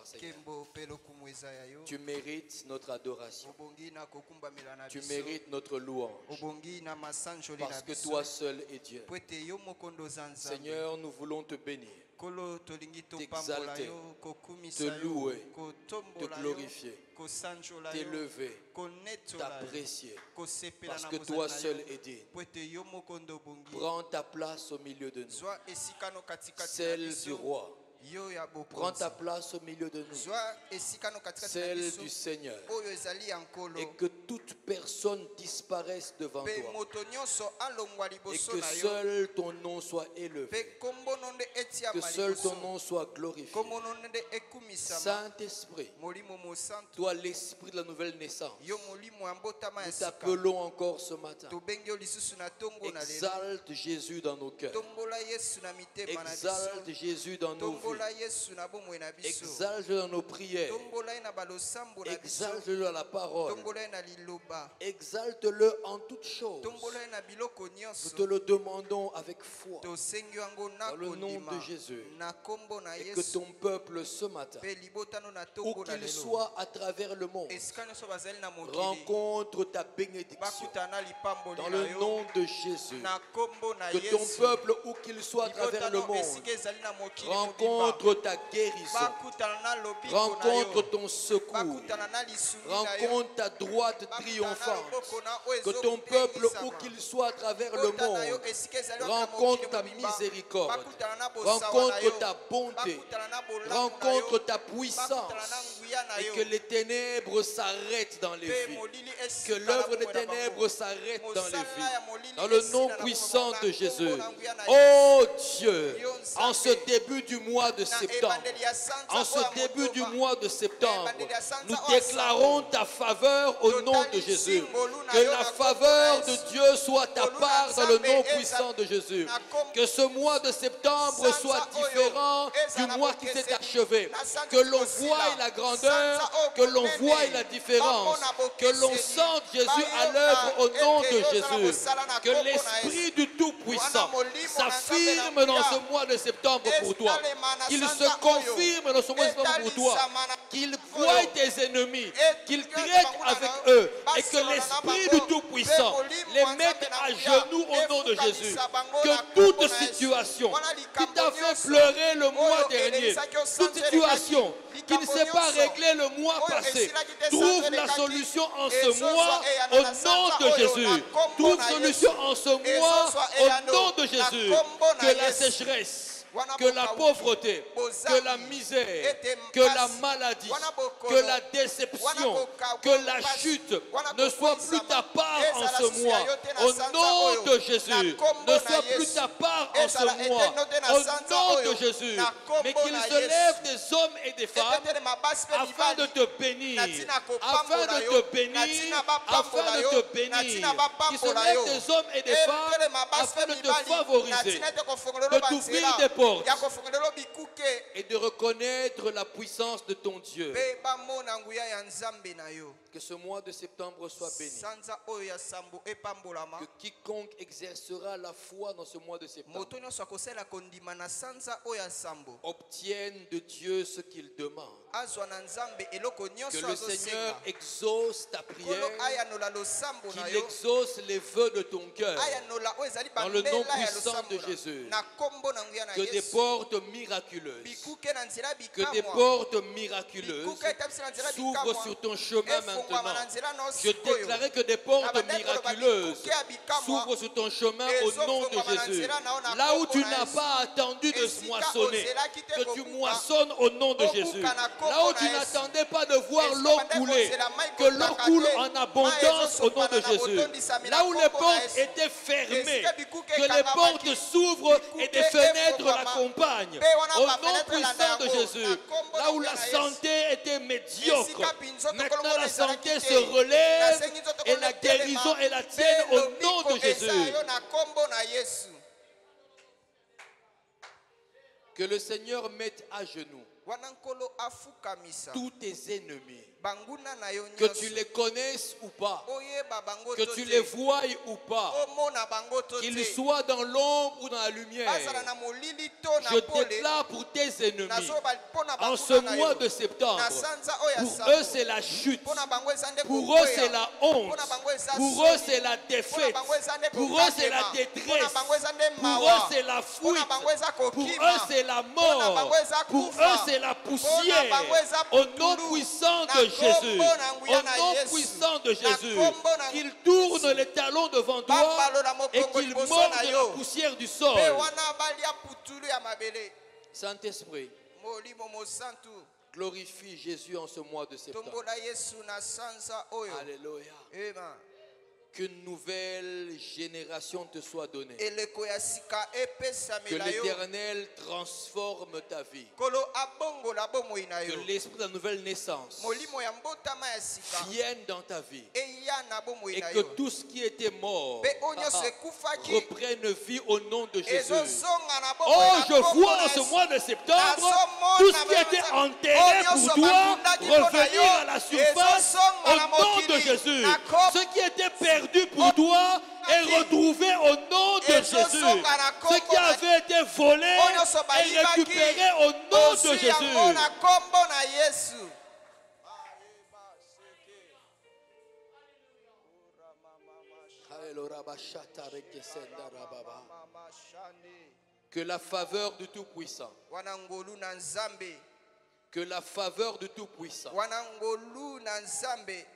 Seigneur. Tu mérites notre adoration. Tu mérites notre louange. Parce que toi seul es Dieu. Seigneur, nous voulons te bénir, t'exalter, te louer, te glorifier, t'élever, t'apprécier. Parce que toi seul es digne. Prends ta place au milieu de nous, celle du roi. Prends ta place au milieu de nous, celle du Seigneur, et que toute personne disparaisse devant toi, et que seul ton nom soit élevé, que seul ton nom soit glorifié. Saint-Esprit, toi l'esprit de la nouvelle naissance, nous t'appelons encore ce matin. Exalte Jésus dans nos cœurs, exalte Jésus dans nos vies, exalte dans nos prières, exalte-le dans la parole, exalte-le en toutes choses. Nous te le demandons avec foi, dans le nom de Jésus, et que ton peuple ce matin, où qu'il soit à travers le monde, rencontre ta bénédiction dans le nom de Jésus. Que ton peuple, où qu'il soit à travers le monde, rencontre ta guérison, rencontre ton secours, rencontre ta droite triomphante. Que ton peuple, où qu'il soit à travers le monde, rencontre ta miséricorde, rencontre ta bonté, rencontre ta puissance, et que les ténèbres s'arrêtent dans les vies, que l'œuvre des ténèbres s'arrête dans les vies, dans le nom puissant de Jésus. Oh Dieu, en ce début du mois de septembre, en ce début du mois de septembre, nous déclarons ta faveur au nom de Jésus. Que la faveur de Dieu soit ta part dans le nom puissant de Jésus. Que ce mois de septembre soit différent du mois qui s'est achevé. Que l'on voie la grandeur, que l'on voie la différence, que l'on sente Jésus à l'œuvre au nom de Jésus. Que l'Esprit du Tout-Puissant s'affirme dans ce mois de septembre pour toi. Qu'il se confirme dans ce mois de septembre pour toi. Qu'il voie tes ennemis, qu'il traite avec eux, et que l'Esprit du Tout-Puissant les mette à genoux au nom de Jésus. Que toute situation qui t'a fait pleurer le mois dernier, toute situation qui ne s'est pas réglée le mois passé, trouve la solution en ce mois au nom de Jésus. Trouve solution en ce mois au nom de Jésus. Que la sécheresse, que la pauvreté, que la misère, que la maladie, que la déception, que la chute ne soit plus ta part en ce mois. Au nom de Jésus, ne soit plus ta part en ce mois. Au nom de Jésus, mais qu'il se lève des hommes et des femmes afin de te bénir, afin de te bénir, afin de te bénir. Qu'il se lève des hommes et des femmes afin de te favoriser, de t'ouvrir des portes et de reconnaître la puissance de ton Dieu. Que ce mois de septembre soit béni. Que quiconque exercera la foi dans ce mois de septembre obtienne de Dieu ce qu'il demande. Que le Seigneur exauce ta prière, qu'il exauce les vœux de ton cœur dans le nom puissant de Jésus. Que des portes miraculeuses, que des portes miraculeuses s'ouvrent sur ton chemin maintenant. Je déclarais que des portes miraculeuses s'ouvrent sur ton chemin au nom de Jésus. Là où tu n'as pas attendu de moissonner, que tu moissonnes au nom de Jésus. Là où tu n'attendais pas de voir l'eau couler, que l'eau coule en abondance au nom de Jésus. Là où les portes étaient fermées, que les portes s'ouvrent et des fenêtres l'accompagnent. Au nom puissant de Jésus. Là où la santé était médiocre, maintenant la santé se relève et la guérison est la tienne au nom de Jésus. Que le Seigneur mette à genoux tous tes ennemis que tu les connaisses ou pas, que tu les voies ou pas, qu'ils soient dans l'ombre ou dans la lumière, je déclare pour tes ennemis, en ce mois de septembre, pour eux c'est la chute, pour eux c'est la honte, pour eux c'est la défaite, pour eux c'est la détresse, pour eux c'est la fuite, pour eux c'est la mort, pour eux c'est la poussière. Au nom puissant de Jésus, au nom puissant de Jésus, qu'ils tournent les talons devant toi et qu'ils mordent la poussière du sol. Saint-Esprit, glorifie Jésus en ce mois de septembre. Alléluia. Qu'une nouvelle génération te soit donnée. Que l'Éternel transforme ta vie. Que l'esprit de la nouvelle naissance vienne dans ta vie. Et que tout ce qui était mort reprenne vie au nom de Jésus. Oh, je vois dans ce mois de septembre tout ce qui était enterré pour toi revenir à la surface au nom de Jésus. Ce qui était perdu pour toi est retrouvé au nom de Jésus. Ce qui avait été volé est récupéré au nom de Jésus. Que la faveur du Tout-Puissant, que la faveur du Tout-Puissant,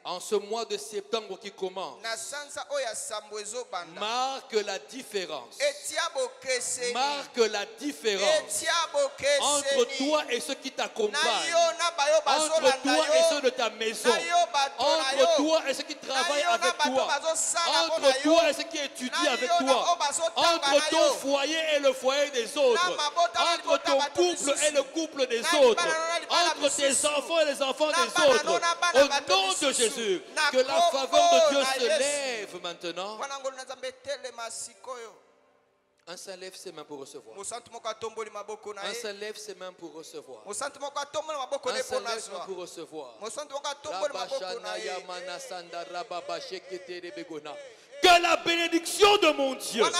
en ce mois de septembre qui commence, marque la différence. Marque la différence entre toi et ceux qui t'accompagnent, entre toi et ceux de ta maison, entre toi et ceux qui travaillent avec toi, entre toi et ceux qui étudient avec toi, entre ton foyer et le foyer des autres, entre ton couple et le couple des autres, entre tes enfants et les enfants des autres. Au nom de Jésus, que la faveur de Dieu se lève maintenant. Un seul lève ses mains pour recevoir. Un seul lève ses mains pour recevoir. Un seul lève ses mains pour recevoir. Que la bénédiction de mon Dieu soit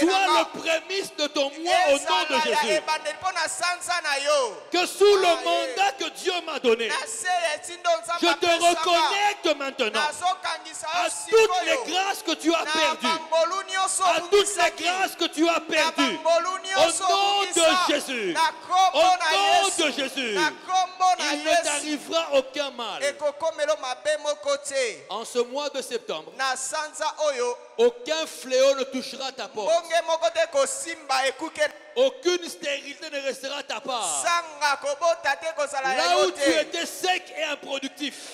le prémisse de ton mois au nom de Jésus. Que sous le mandat que Dieu m'a donné, je te reconnecte maintenant à toutes les grâces que tu as perdues. À toutes les grâces que tu as perdues. Au nom de Jésus. Au nom de Jésus. Il ne t'arrivera aucun mal. En ce mois de septembre, aucun fléau ne touchera ta porte. Aucune stérilité ne restera à ta part. Là où tu étais sec et improductif.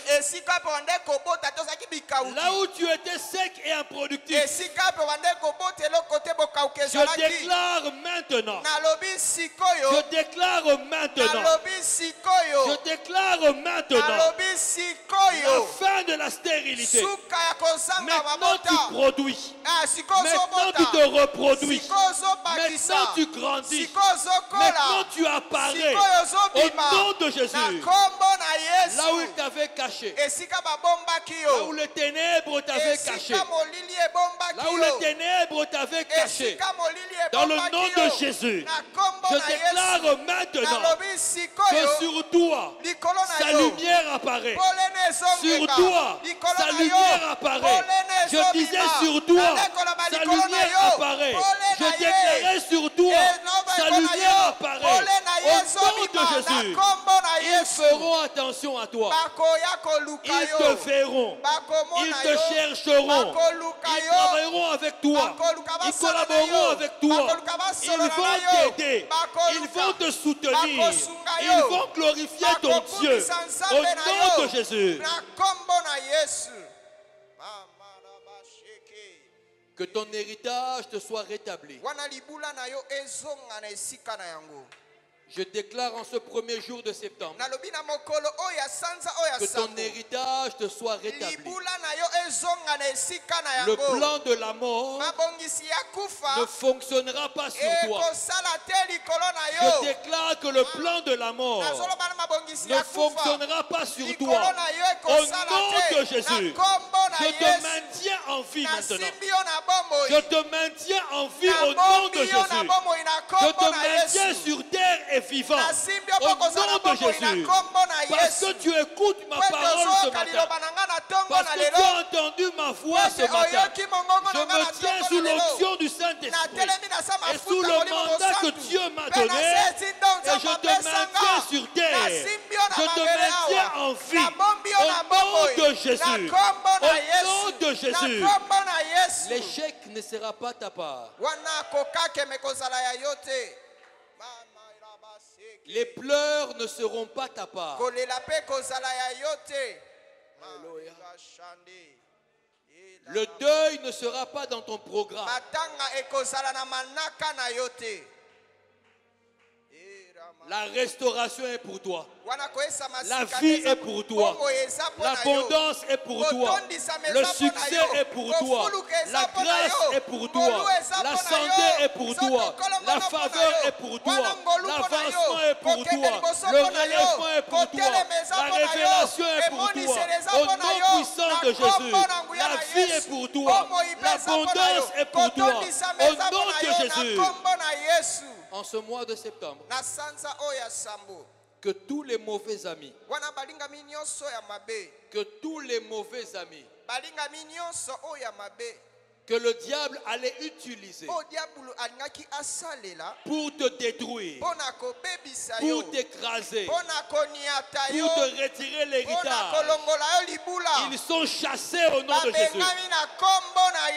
Là où tu étais sec et improductif. Je déclare maintenant. Je déclare maintenant. Je déclare maintenant la fin de la stérilité. Maintenant tu produis. Maintenant tu te reproduis. Maintenant tu grandis. Maintenant tu apparais au nom de Jésus. Là où il t'avait caché. Là où les ténèbres t'avaient caché. Là où les ténèbres t'avaient caché. Dans le nom de Jésus, je déclare maintenant que sur toi, sa lumière apparaît. Sur toi, sa lumière apparaît. Je disais sur toi, sa lumière apparaît. Je déclarais sur toi, sa lumière apparaît. Au nom de Jésus, ils feront attention à toi. Ils te verront. Ils te chercheront. Ils travailleront avec toi. Ils collaboreront avec toi. Ils vont t'aider. Ils vont te soutenir. Ils vont glorifier ton Dieu. Au nom de Jésus. Que ton héritage te soit rétabli. Je déclare en ce premier jour de septembre que ton héritage te soit rétabli. Le plan de la mort ne fonctionnera pas sur toi. Je déclare que le plan de la mort ne fonctionnera pas sur toi. Au nom de Jésus, je te maintiens en vie maintenant. Je te maintiens en vie au nom de Jésus. Je te maintiens sur terre et vivant au nom de Jésus, parce que tu écoutes ma parole ce matin, parce que tu as entendu ma voix ce matin. Je me tiens sous l'onction du Saint-Esprit et sous le mandat que Dieu m'a donné, et je te maintiens sur terre, je te maintiens en vie au nom de Jésus. Au nom de Jésus, l'échec ne sera pas ta part. Les pleurs ne seront pas ta part. Le deuil ne sera pas dans ton programme. La restauration est pour toi. La vie est pour toi. L'abondance est pour toi. Le succès est pour toi. La grâce est pour toi. La santé est pour toi. La faveur est pour toi. L'avancement est pour toi. Le relèvement est pour toi. La révélation est pour toi. Au nom puissant de Jésus, la vie est pour toi. L'abondance est pour toi. Au nom de Jésus. En ce mois de septembre, que tous les mauvais amis, que le diable allait utiliser pour te détruire, pour t'écraser, pour te retirer l'héritage, ils sont chassés au nom de Jésus.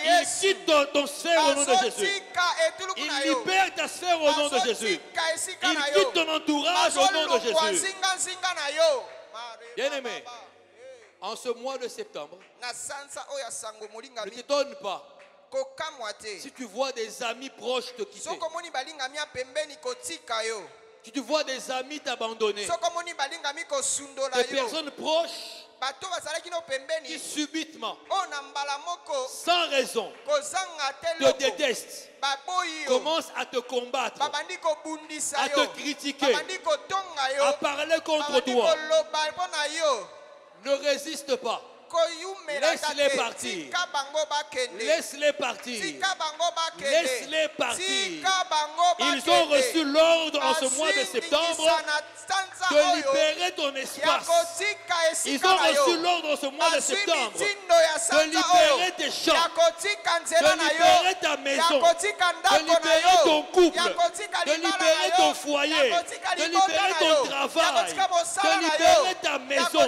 Ils quittent ton sphère au nom de Jésus. Ils libèrent ta sphère au nom de Jésus. Ils quittent ton entourage au nom de Jésus. Bien-aimé, en ce mois de septembre, ne t'étonne pas si tu vois des amis proches te quitter. Si tu vois des amis t'abandonner. Des personnes proches qui subitement, sans raison, te détestent, commencent à te combattre, à te critiquer, à parler contre toi. Ne résiste pas. Laisse-les partir. Laisse-les partir. Laisse-les partir. Ils ont reçu l'ordre en ce mois de septembre de libérer ton espace. Ils ont reçu l'ordre en ce mois de septembre de libérer tes champs, de libérer ta maison, de libérer ton couple, de libérer ton foyer, de libérer ton travail, de libérer ta maison,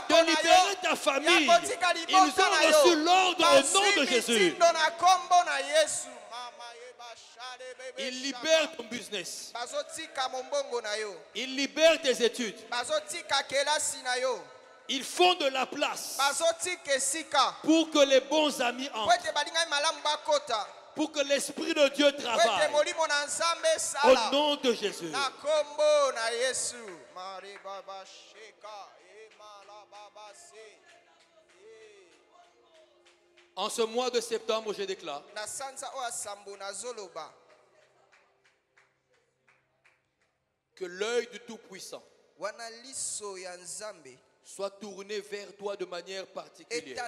de libérer ta famille. Ils ont reçu l'ordre au nom de Jésus. Il libère ton business. Il libère tes études. Ils font de la place pour que les bons amis entrent. Pour que l'Esprit de Dieu travaille. Au nom de Jésus. En ce mois de septembre, je déclare que l'œil du Tout-Puissant soit tourné vers toi de manière particulière.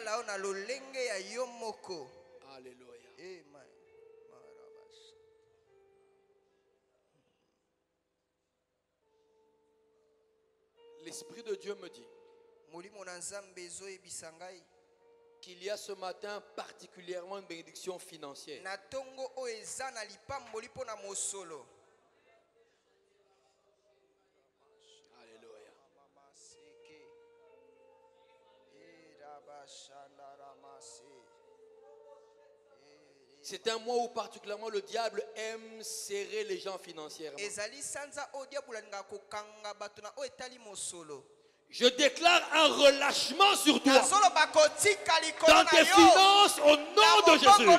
Alléluia. L'Esprit de Dieu me dit qu'il y a ce matin particulièrement une bénédiction financière. Alléluia. C'est un mois où particulièrement le diable aime serrer les gens financièrement. Je déclare un relâchement sur toi. Dans tes finances au nom de Jésus.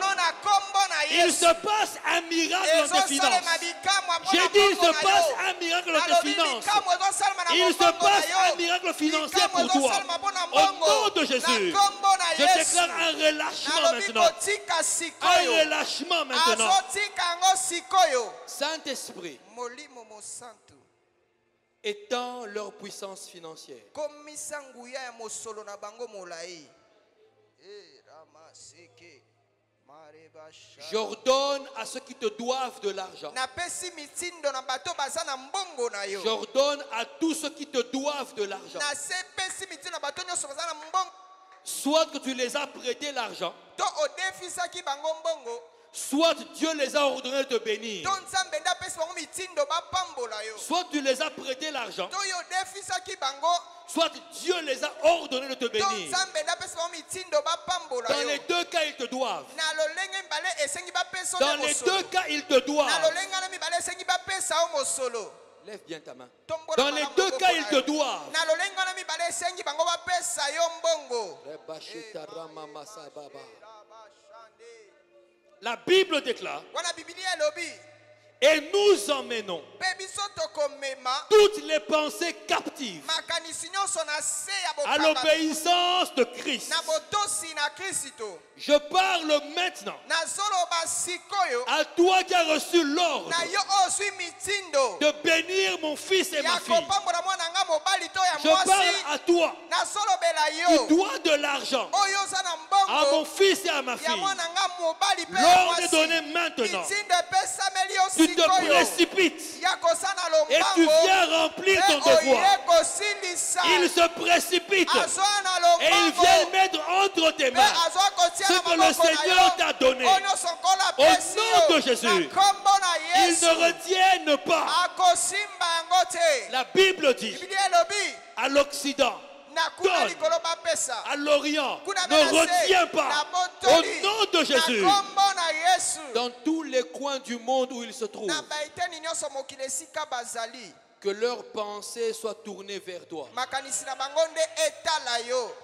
il se passe un miracle dans tes finances. J'ai dit, il se passe un miracle dans tes finances. Il se passe un miracle financier pour toi. Au nom de Jésus, je déclare un relâchement maintenant. Un relâchement maintenant. Saint-Esprit, étends leur puissance financière. J'ordonne à ceux qui te doivent de l'argent. J'ordonne à tous ceux qui te doivent de l'argent. Soit que tu les as prêté l'argent, soit Dieu les a ordonnés de te bénir. Soit tu les as prêté l'argent, soit Dieu les a ordonnés de te bénir. Dans les deux cas, ils te doivent. Dans les deux cas, ils te doivent. Lève bien ta main. Dans les deux cas, ils te doivent. La Bible déclare, et nous emmenons toutes les pensées captives à l'obéissance de Christ. Je parle maintenant à toi qui as reçu l'ordre de bénir mon fils et ma fille. Je parle à toi qui dois de l'argent à mon fils et à ma fille. L'ordre est donné maintenant. Tu te précipites et tu viens remplir ton devoir. Il se précipite et il vient mettre entre tes mains ce que le Seigneur t'a donné. Au nom de Jésus, ils ne retiennent pas. La Bible dit à l'Occident, donne, à l'Orient, ne retiens pas. Au nom de Jésus, dans tous les coins du monde où ils se trouvent, que leurs pensées soient tournées vers toi.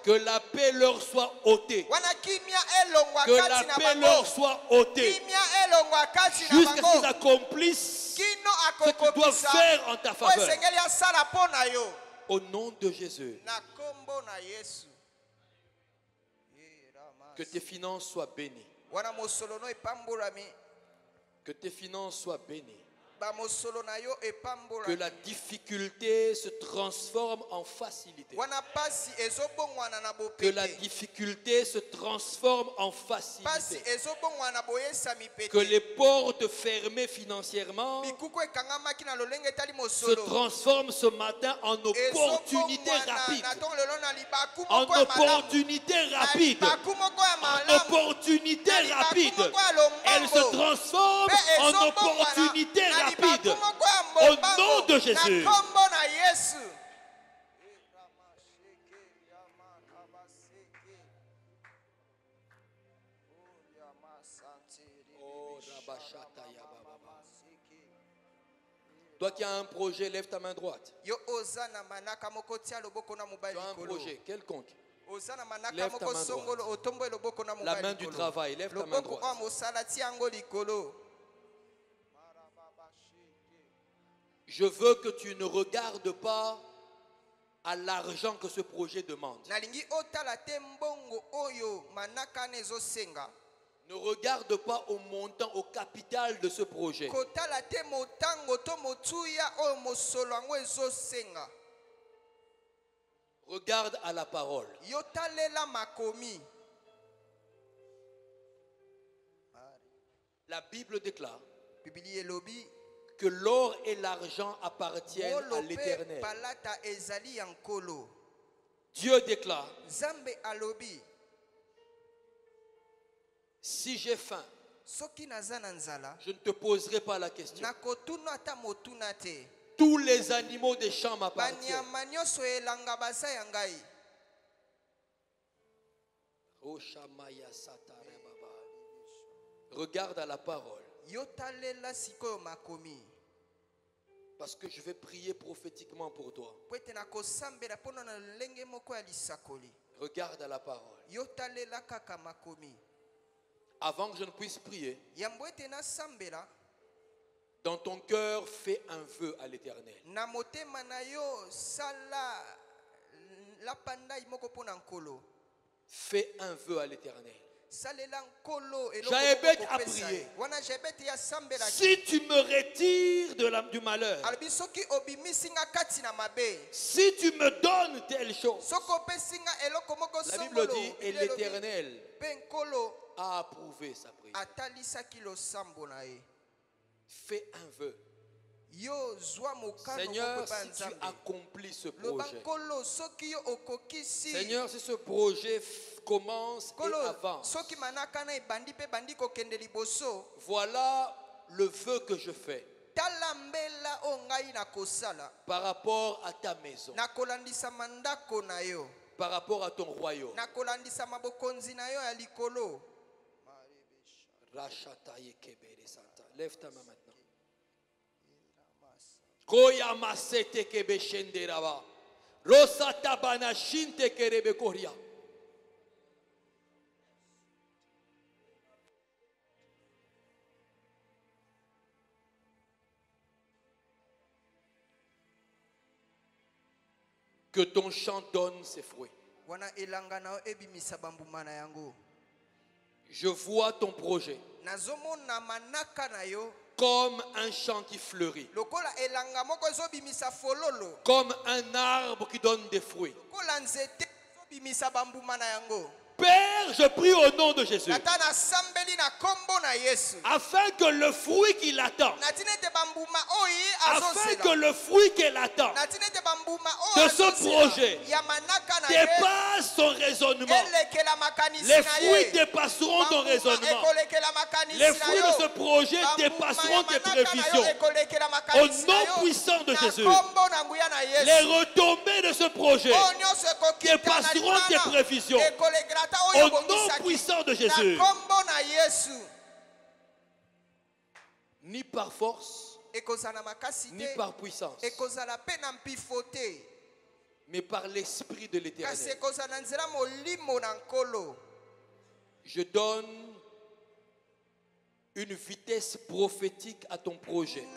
Que la paix leur soit ôtée. Que la paix leur soit ôtée. Jusqu'à ce qu'ils accomplissent ce qu'ils doivent faire en ta faveur. Au nom de Jésus. Que tes finances soient bénies. Que tes finances soient bénies. Que la difficulté se transforme en facilité. Que la difficulté se transforme en facilité. Que les portes fermées financièrement se transforment ce matin en opportunités rapides. En opportunités rapides. En opportunités rapides. Elles se transforment en opportunités rapides. Au nom de Jésus. Toi qui as un projet, lève ta main droite. Tu as un projet quelconque. Lève ta main droite. La main du travail, lève ta main droite. Je veux que tu ne regardes pas à l'argent que ce projet demande. Ne regarde pas au montant, au capital de ce projet. Regarde à la parole. La Bible déclare que l'or et l'argent appartiennent à l'Éternel. Dieu déclare, si j'ai faim, je ne te poserai pas la question. Tous les animaux des champs m'appartiennent. Regarde à la parole. Parce que je vais prier prophétiquement pour toi. Regarde à la parole. Avant que je ne puisse prier, dans ton cœur, fais un vœu à l'Éternel. Fais un vœu à l'Éternel. Jaébet a prié. Si tu me retires du malheur, si tu me donnes telle chose, la Bible dit, et l'Éternel a approuvé sa prière. Fais un vœu. Seigneur, si tu accomplis ce projet, Seigneur, si ce projet commence et avance, voilà le vœu que je fais par rapport à ta maison, par rapport à ton royaume. Lève ta main maintenant. Koya masete kebe shenderaba. Rosata bana shinte kerebe koria. Que ton champ donne ses fruits. Je vois ton projet comme un champ qui fleurit, comme un arbre qui donne des fruits. Père, je prie au nom de Jésus, afin que le fruit qu'il attend, afin que le fruit qu'elle attend de ce projet dépasse son raisonnement. Les fruits dépasseront ton raisonnement. Les fruits de ce projet dépasseront tes prévisions. Au nom puissant de Jésus, les retombées de ce projet dépasseront tes prévisions. Au nom puissant de Jésus. Ni par force, ni par puissance, mais par l'Esprit de l'Éternel. Je donne une vitesse prophétique à ton projet.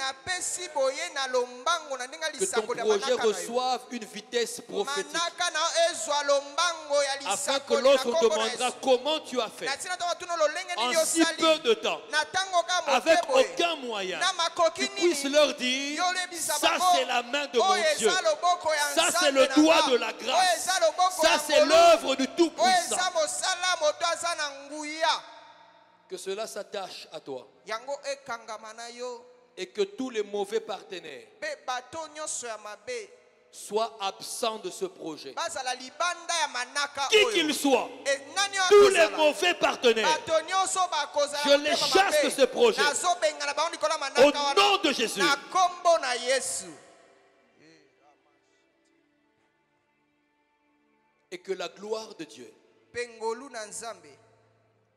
Que ton projet reçoive une vitesse prophétique. Afin que l'autre demandera comment tu as fait. En si peu de temps. Avec aucun moyen. Tu puisses leur dire, ça c'est la main de mon Dieu. Ça c'est le doigt de la grâce. Ça c'est l'œuvre du Tout-Puissant. Que cela s'attache à toi. Et que tous les mauvais partenaires soient absents de ce projet. Qui qu'ils soient, tous les mauvais partenaires, je les chasse de ce projet. Au nom de Jésus. Et que la gloire de Dieu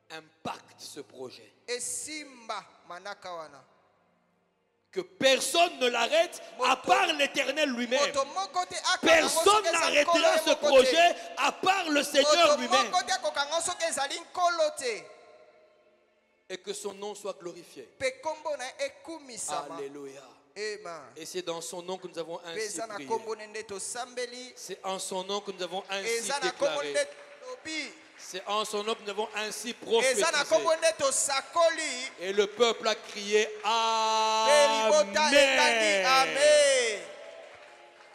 impacte ce projet. Que personne ne l'arrête à part l'Éternel lui-même. Personne n'arrêtera ce projet à part le Seigneur lui-même. Et que son nom soit glorifié. Alléluia. Et c'est dans son nom que nous avons ainsi prié. C'est en son nom que nous avons ainsi déclaré. C'est en son nom que nous avons ainsi prophétisé. Et le peuple a crié Amen.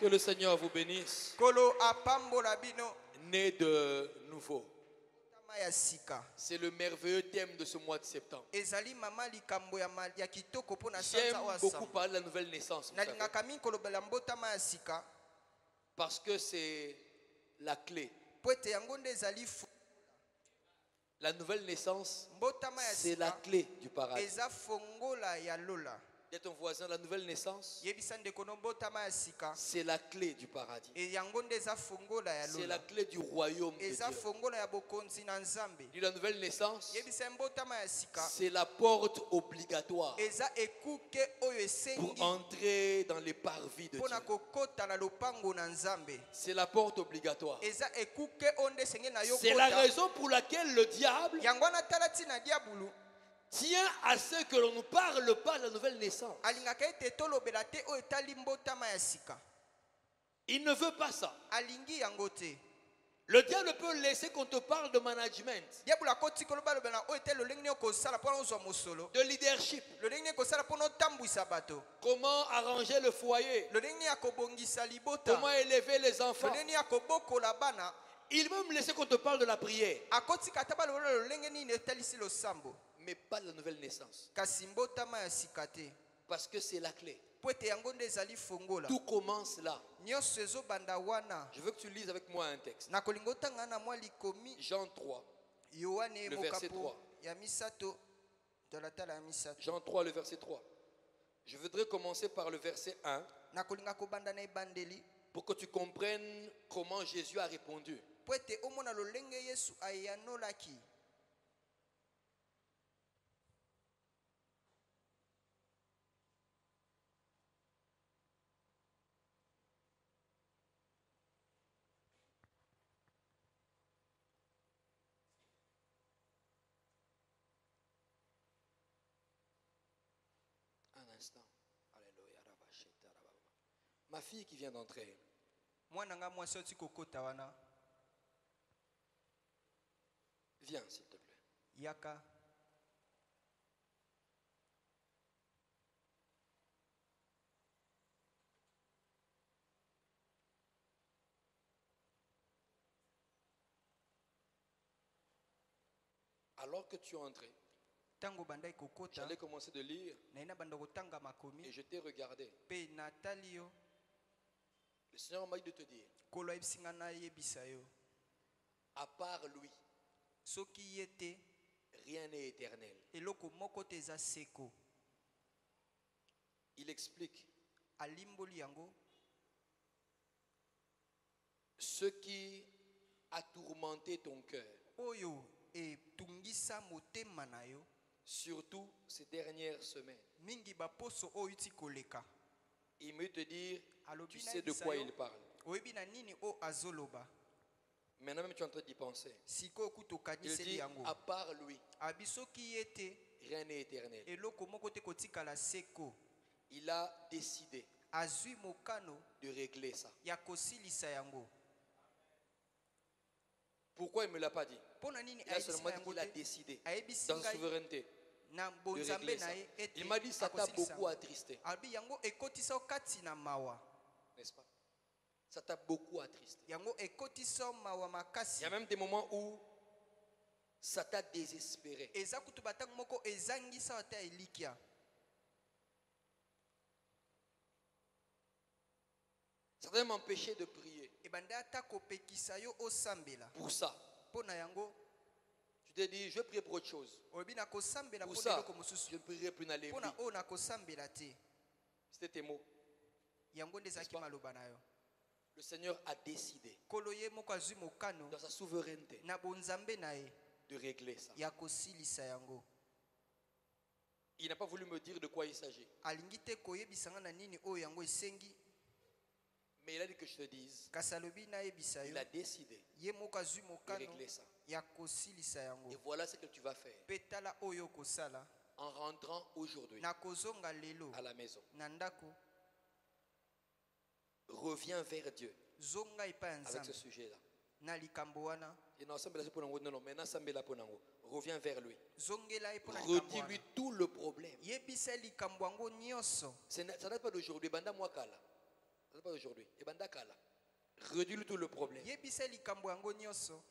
Que le Seigneur vous bénisse. Né de nouveau. C'est le merveilleux thème de ce mois de septembre. J'aime beaucoup parler de la nouvelle naissance. Parce que c'est la clé. La nouvelle naissance, c'est la clé du paradis. Dis ton voisin, la nouvelle naissance, c'est la clé du paradis. C'est la clé du royaume de Dieu. Dis la nouvelle naissance, c'est la porte obligatoire pour entrer dans les parvis de Dieu. C'est la porte obligatoire. C'est la raison pour laquelle le diable tient à ce que l'on ne parle pas de la nouvelle naissance. Il ne veut pas ça. Le diable peut laisser qu'on te parle de management, de leadership, comment arranger le foyer, comment élever les enfants. Il veut me laisser qu'on te parle de la prière, mais pas de la nouvelle naissance. Parce que c'est la clé. Tout commence là. Je veux que tu lises avec moi un texte. Jean 3, le verset 3. Jean 3, le verset 3. Je voudrais commencer par le verset 1 pour que tu comprennes comment Jésus a répondu. Un instant. Alléluia. Ma fille qui vient d'entrer. Viens, s'il te plaît. Yaka. Alors que tu es entré, j'allais commencer de lire et je t'ai regardé. Le Seigneur m'a dit de te dire, à part lui, rien n'est éternel. Il explique ce qui a tourmenté ton cœur, surtout ces dernières semaines. Il me te dire, tu sais de quoi il parle. Maintenant même tu es en train d'y penser. Il dit, à part lui, rien n'est éternel. Il a décidé de régler ça. Pourquoi il ne me l'a pas dit? Il a seulement dit qu'il a décidé dans sa souveraineté de régler ça. Il m'a dit ça t'a beaucoup attristé. N'est-ce pas? Ça t'a beaucoup attristé. Il y a même des moments où ça t'a désespéré. Ça t'a m'empêcher de prier. Pour ça, tu t'es dit, je vais prier pour autre chose. Pour ça, je ne prierai plus dans les vies. C'était tes mots. Le Seigneur a décidé dans sa souveraineté de régler ça. Il n'a pas voulu me dire de quoi il s'agit. Mais il a dit que je te dise, il a décidé de régler ça. Et voilà ce que tu vas faire en rentrant aujourd'hui à la maison. Reviens vers Dieu avec ce sujet-là. Reviens vers lui. Redis-lui tout le problème. Ça date pas d'aujourd'hui. Ça date pas d'aujourd'hui. Redis-lui tout le problème.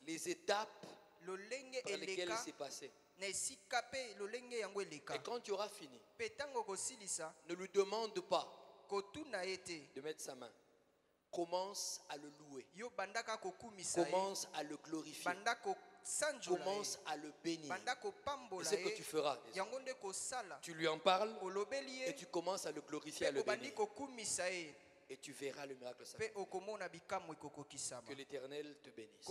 Les étapes par lesquelles il s'est passé. Et quand tu auras fini, ne lui demande pas de mettre sa main. Commence à le louer. Commence à le glorifier. commence à le bénir. Et c'est ce que tu feras. Tu lui en parles et tu commences à le glorifier, à le bénir. Et tu verras le miracle s'accomplir. Que l'Éternel te bénisse.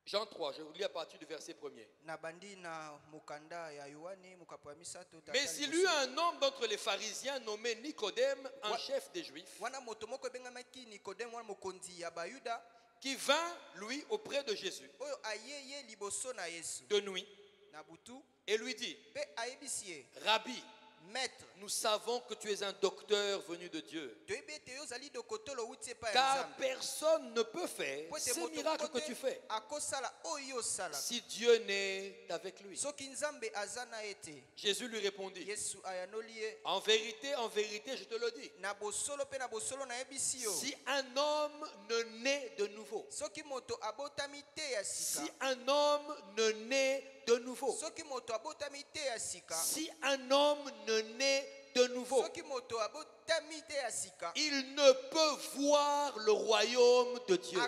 Jean 3, je vous lis à partir du verset 1er. Mais il y eut un homme d'entre les pharisiens nommé Nicodème, un chef des Juifs, qui vint, lui, auprès de Jésus de nuit et lui dit: Rabbi, Maître, nous savons que tu es un docteur venu de Dieu, car personne ne peut faire ces miracles que tu fais si Dieu n'est avec lui. Jésus lui répondit: en vérité, je te le dis, si un homme ne naît de nouveau, si un homme ne naît de nouveau, si un homme ne naît de nouveau, il ne peut voir le royaume de Dieu.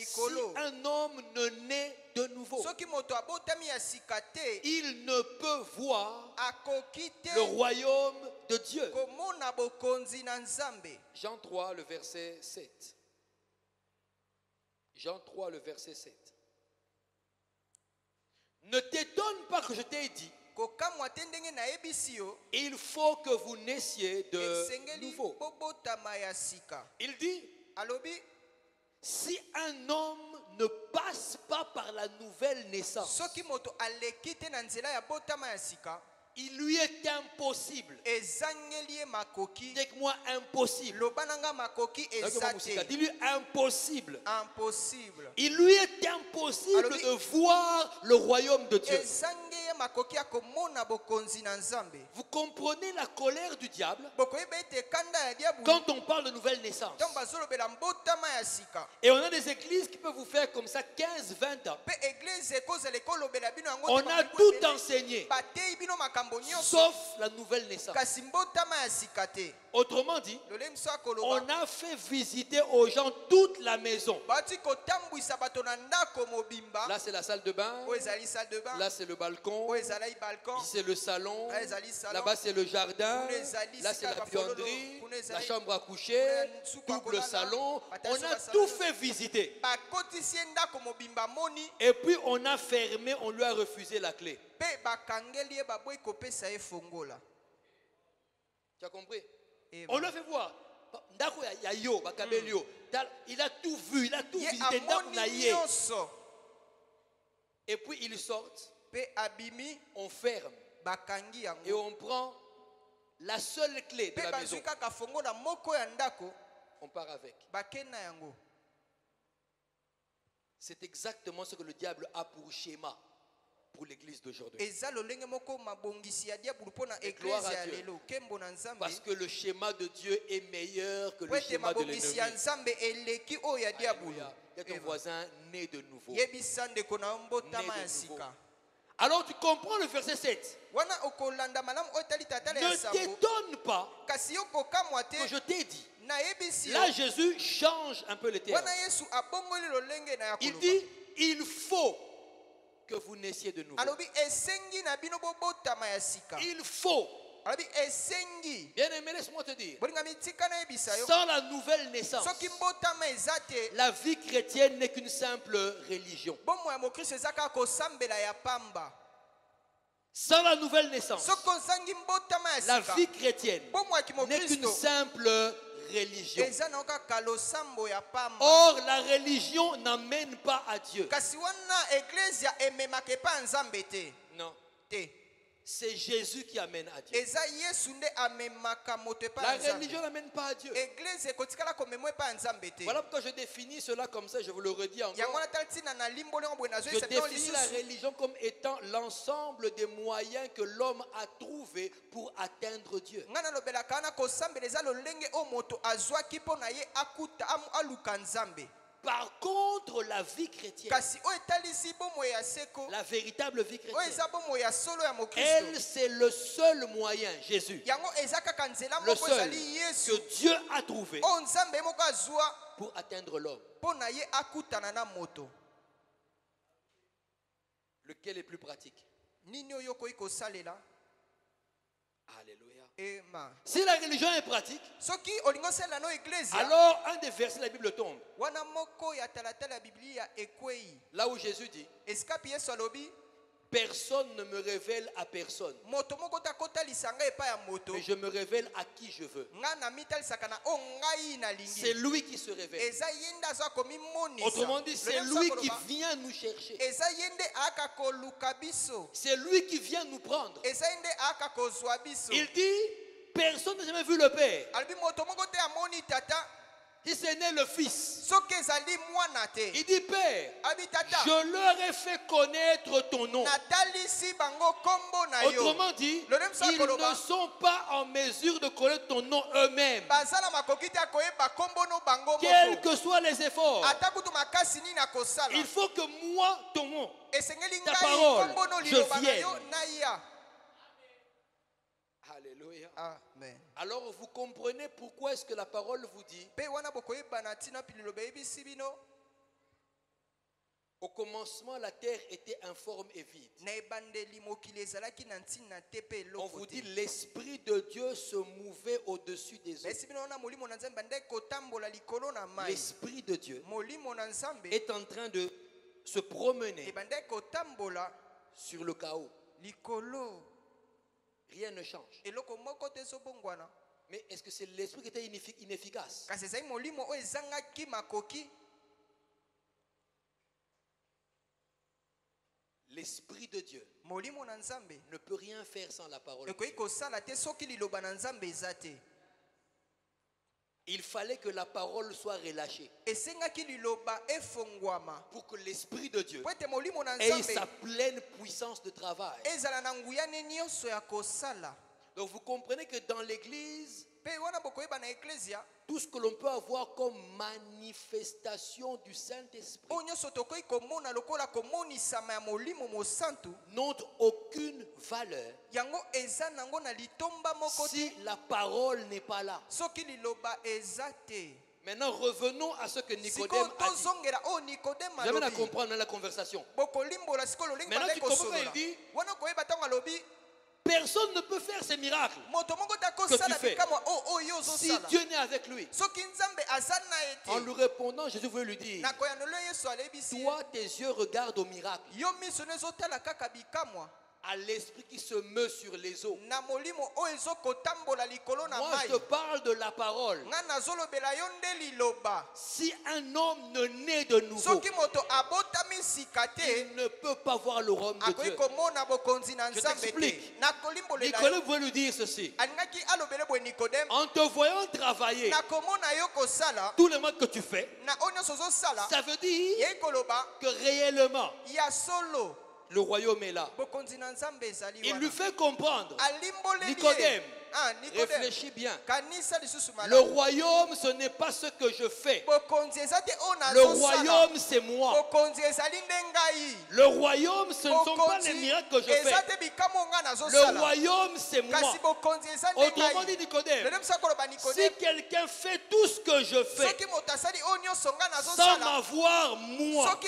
Si un homme ne naît de nouveau, il ne peut voir le royaume de Dieu. Jean 3, le verset 7. Jean 3, le verset 7. Ne t'étonne pas que je t'ai dit: il faut que vous naissiez de nouveau. Il dit: si un homme ne passe pas par la nouvelle naissance, il lui est impossible. Dis-moi impossible. Dis-lui impossible. Il lui est impossible de voir le royaume de Dieu. Vous comprenez la colère du diable quand on parle de nouvelle naissance. Et on a des églises qui peuvent vous faire comme ça 15-20 ans. On a tout enseigné sauf la nouvelle naissance. Autrement dit, on a fait visiter aux gens toute la maison. Là c'est la salle de bain, là c'est le balcon, ici c'est le salon, là-bas c'est le jardin, là c'est la buanderie, la chambre à coucher, double salon. On a tout fait visiter. Et puis on a fermé, on lui a refusé la clé. Tu as compris? On le fait voir. Il a tout vu, il a tout visité. Et puis ils sortent, on ferme et on prend la seule clé de la maison. On part avec. C'est exactement ce que le diable a pour schéma pour l'église d'aujourd'hui. Gloire à Dieu. Parce que le schéma de Dieu est meilleur que le schéma de l'ennemi. Il y a ton voisin né de nouveau. Né de nouveau. Alors tu comprends le verset 7. Ne t'étonne pas que je t'ai dit. Là Jésus change un peu les termes. Il dit: il faut que vous naissiez de nouveau. Il faut. Bien aimé, laisse-moi te dire, sans la nouvelle naissance, la vie chrétienne n'est qu'une simple religion. Sans la nouvelle naissance, la vie chrétienne n'est qu'une simple religion. Or, la religion n'amène pas à Dieu. Non. C'est Jésus qui amène à Dieu. La religion n'amène pas à Dieu. Voilà pourquoi je définis cela comme ça, je vous le redis encore. Je définis la religion comme étant l'ensemble des moyens que l'homme a trouvés pour atteindre Dieu. Par contre, la vie chrétienne, la véritable vie chrétienne, elle, c'est le seul moyen, Jésus, le seul que Dieu a trouvé pour atteindre l'homme. Lequel est plus pratique? Alléluia. Si la religion est pratique, alors un des versets de la Bible tombe. Là où Jésus dit, personne ne me révèle à personne, mais je me révèle à qui je veux. C'est lui qui se révèle. Autrement dit, c'est lui qui vient nous chercher. C'est lui qui vient nous prendre. Il dit, personne n'a jamais vu le Père. Si ce n'est le Fils. Il dit, Père, je leur ai fait connaître ton nom. Autrement dit, ils ne sont pas en mesure de connaître ton nom eux-mêmes. Quels que soient les efforts, il faut que moi, ton nom, ta parole, je vienne. Alléluia. Amen. Alors vous comprenez pourquoi est-ce que la parole vous dit au commencement la terre était informe et vide. On vous dit l'Esprit de Dieu se mouvait au-dessus des eaux. L'Esprit de Dieu est en train de se promener sur le chaos. Rien ne change. Mais est-ce que c'est l'esprit qui était inefficace? L'Esprit de Dieu ne peut rien faire sans la parole de Dieu. Il fallait que la parole soit relâchée pour que l'Esprit de Dieu ait sa pleine puissance de travail. Donc vous comprenez que dans l'église, tout ce que l'on peut avoir comme manifestation du Saint-Esprit n'ont aucune valeur si la parole n'est pas là. Maintenant, revenons à ce que Nicodème a dit. J'aimerais à comprendre la conversation. Maintenant, tu comprends, il dit, personne ne peut faire ces miracles que tu fais si Dieu n'est avec lui. En lui répondant, Jésus voulait lui dire, toi, tes yeux regardent au miracle, à l'esprit qui se meut sur les eaux. Moi, je te parle de la parole. Si un homme ne naît de nouveau, il ne peut pas voir le royaume de Dieu. Je t'explique. Nicodème veut lui dire ceci. En te voyant travailler, tous les mois que tu fais, ça veut dire que réellement, le royaume est là. Il lui fait comprendre. Nicodème, réfléchis bien. Le royaume, ce n'est pas ce que je fais. Le royaume, c'est moi. Le royaume, ce ne sont pas les miracles que je fais. Le royaume, c'est moi. Autrement dit, Nicodème, si quelqu'un fait tout ce que je fais sans m'avoir moi,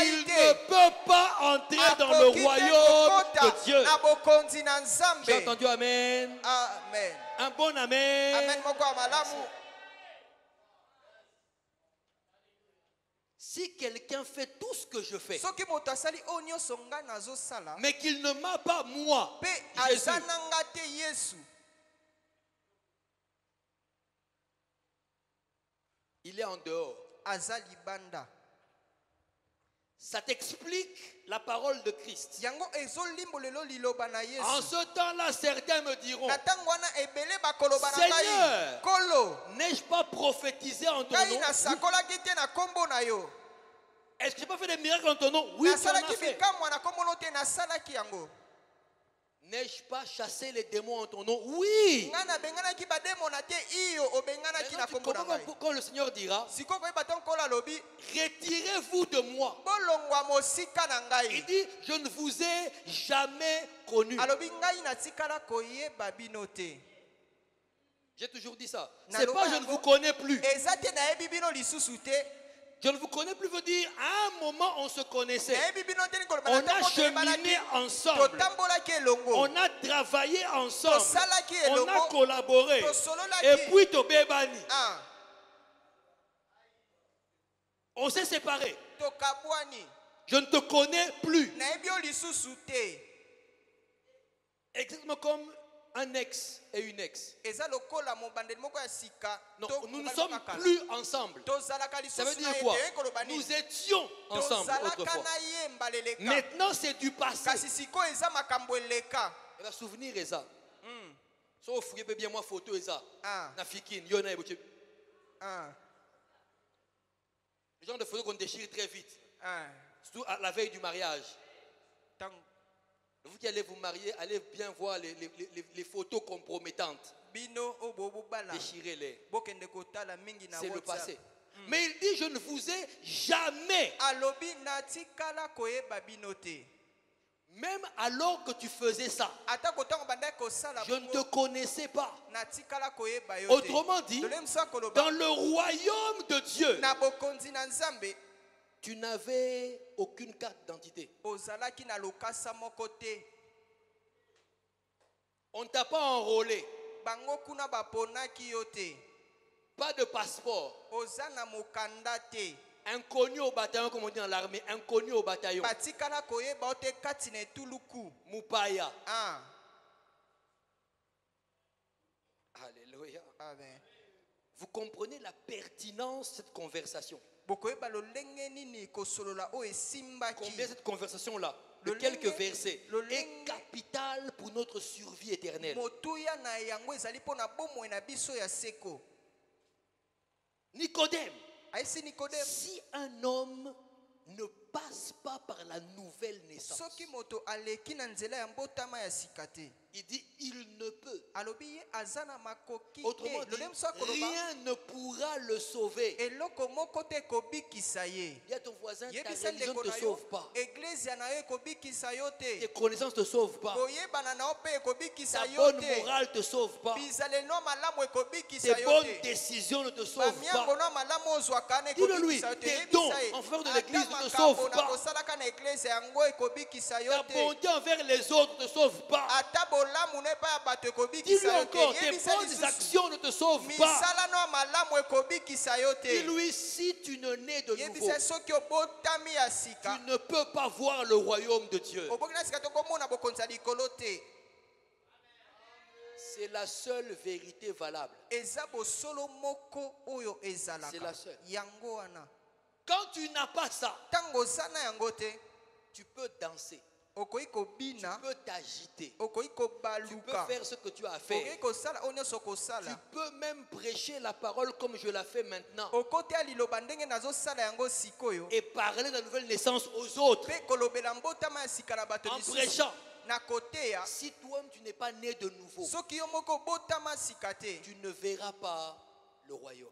il ne peut pas entrer dans le royaume de Dieu. J'ai entendu amen. Amen. Un bon amen. Amen. Si quelqu'un fait tout ce que je fais, mais qu'il ne m'a pas moi, Jésus, il est en dehors. Ça t'explique la parole de Christ. En ce temps-là, certains me diront, Seigneur, n'ai-je pas prophétisé en ton nom? Est-ce que je n'ai pas fait des miracles en ton nom? Oui, tu en as fait. N'ai-je pas chassé les démons en ton nom? Oui. Quand le Seigneur dira, retirez-vous de moi. Il dit, je ne vous ai jamais connu. J'ai toujours dit ça. C'est pas je ne vous connais plus. Je ne vous connais plus veut dire à un moment on se connaissait. On a cheminé ensemble. On a travaillé ensemble. On a collaboré. Et puis Tobebani. On s'est séparés. Je ne te connais plus. Exactement comme un ex et une ex. Non, nous ne sommes plus ensemble. Ça veut dire quoi? Nous étions ensemble autrefois. Maintenant, c'est du passé. Et le souvenir est ça. Sauf que vous bien moi photo est ça. Le genre de photo qu'on déchire très vite. Surtout à la veille du mariage. Vous qui allez vous marier, allez bien voir les photos compromettantes. Déchirez-les. C'est le passé. Mais il dit, je ne vous ai jamais. Même alors que tu faisais ça, je ne te connaissais pas. Autrement dit, dans le royaume de Dieu, tu n'avais aucune carte d'identité. On ne t'a pas enrôlé. Pas de passeport. Inconnu au bataillon, comme on dit dans l'armée. Inconnu au bataillon. Moupaya. Alléluia. Amen. Vous comprenez la pertinence de cette conversation? Combien cette conversation-là, de quelques versets, est capitale pour notre survie éternelle. Nicodème, si un homme ne passe pas par la nouvelle naissance, il dit il ne peut. Autrement dit, rien ne pourra le sauver. Il y a ton voisin, ta religion ne te sauve pas. Tes connaissances ne te sauvent pas. Ta bonne morale ne te sauve pas. Tes bonnes décisions ne te sauvent pas. Dis-le lui, tes dons en faveur de l'église ne te sauvent pas. Ta bonté envers les autres ne te sauve pas. Dis-lui encore, tes bonnes actions ne te sauvent pas. Dis-lui, si tu ne nais de nouveau, tu ne peux pas voir le royaume de Dieu. C'est la seule vérité valable. C'est la seule. Quand tu n'as pas ça, tu peux danser. Tu peux t'agiter. Tu peux faire ce que tu as fait. Tu peux même prêcher la parole comme je la fais maintenant. Et parler de la nouvelle naissance aux autres. En prêchant. Si toi-même tu n'es pas né de nouveau, tu ne verras pas le royaume.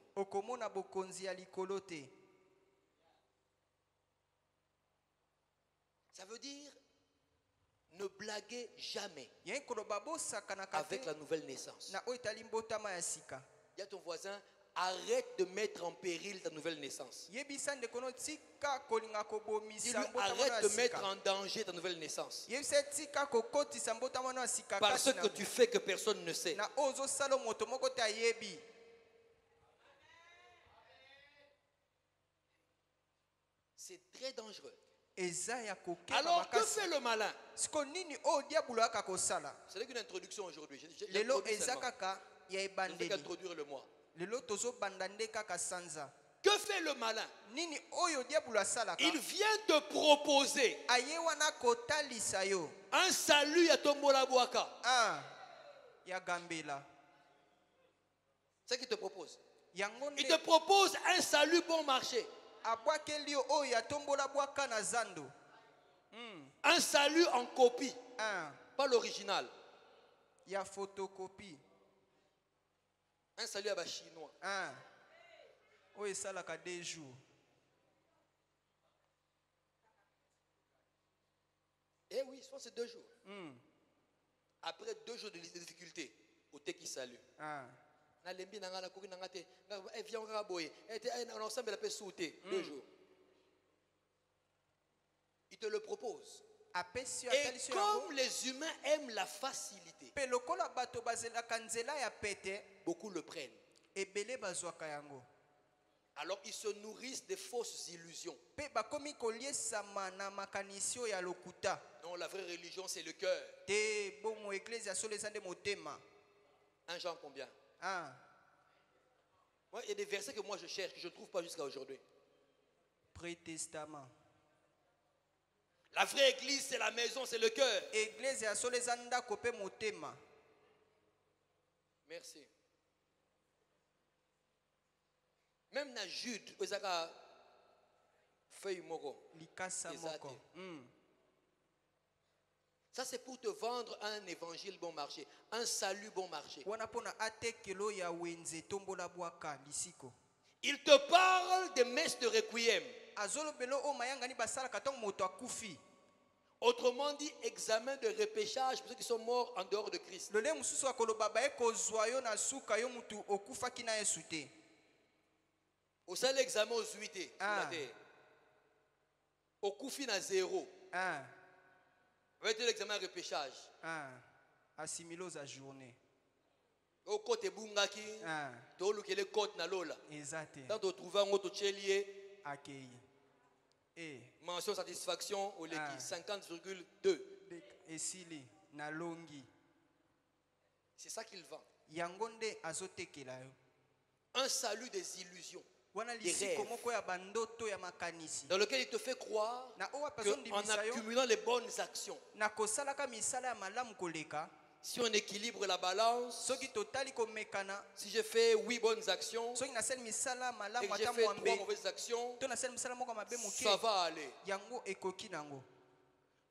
Ça veut dire ne blaguez jamais avec la nouvelle naissance. Dis à ton voisin, arrête de mettre en péril ta nouvelle naissance. Dis-lui, arrête de mettre en danger ta nouvelle naissance. Par ce que tu fais que personne ne sait. C'est très dangereux. Alors que fait le malin? Ce n'est qu'une introduction aujourd'hui. Je ne fais qu'introduire le mois. Que fait le malin? Il vient te proposer un salut à Tombola Boaka. C'est ce qu'il te propose. Il te propose un salut bon marché. Un salut en copie. Pas l'original. Il y a photocopie. Un salut à chinois. Oui, ça là 2 jours. Eh oui, je pense que c'est 2 jours. Après 2 jours de difficulté, au thé qui salue. Deux jours. Il te le propose. Et comme les humains aiment la facilité, beaucoup le prennent. Alors ils se nourrissent des fausses illusions. Non, la vraie religion c'est le cœur. 1 Jean combien? Il y a des versets que moi je cherche, que je ne trouve pas jusqu'à aujourd'hui. Pré-testament. La vraie église, c'est la maison, c'est le cœur. Merci. Même dans Jude, vous avez feuille moko. Ça, c'est pour te vendre un évangile bon marché, un salut bon marché. Il te parle des messes de requiem. Autrement dit, examen de repêchage pour ceux qui sont morts en dehors de Christ. Au sein de l'examen aux 8, au Koufi na 0. Vous avez l'examen de repêchage. Assimilose à journée. Au côté Bungaki, tu as le côté na lola. Quand tu trouves un autre chélier, mention satisfaction au leki 50,2. C'est ça qu'il vend. Un salut des illusions, des rêves, dans lequel il te fait croire qu'en accumulant les bonnes actions, si on équilibre la balance, si je fais 8 bonnes actions et que j'ai fait 3 mauvaises actions, ça va aller.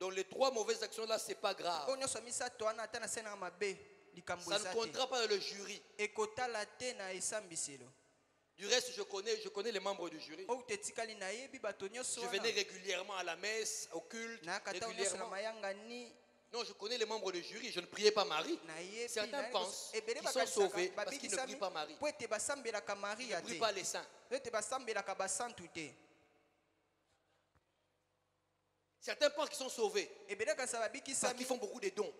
Donc les 3 mauvaises actions là, c'est pas grave. Ça ne comptera pas dans le jury. Du reste, je connais les membres du jury. Je venais régulièrement à la messe, au culte, régulièrement. Non, je connais les membres du jury, je ne priais pas Marie. Certains pensent qu'ils sont sauvés parce qu'ils ne prient pas Marie. Ils ne prient pas les saints. Certains pensent qu'ils sont sauvés parce qu'ils font beaucoup de dons.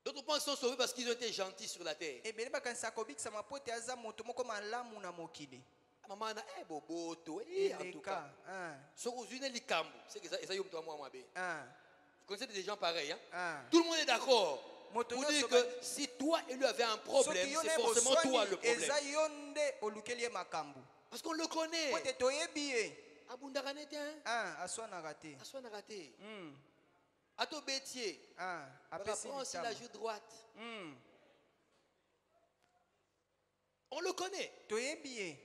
D'autres pensent qu'ils sont sauvés parce qu'ils ont été gentils sur la terre. Maman, boboto, en tout cas. C'est que vous connaissez des gens pareils, hein? Tout le monde est d'accord pour dire que si toi et lui avez un problème, c'est forcément toi le problème. Parce qu'on le connaît. Ato Bétier. Prends aussi la joue droite. On le connaît.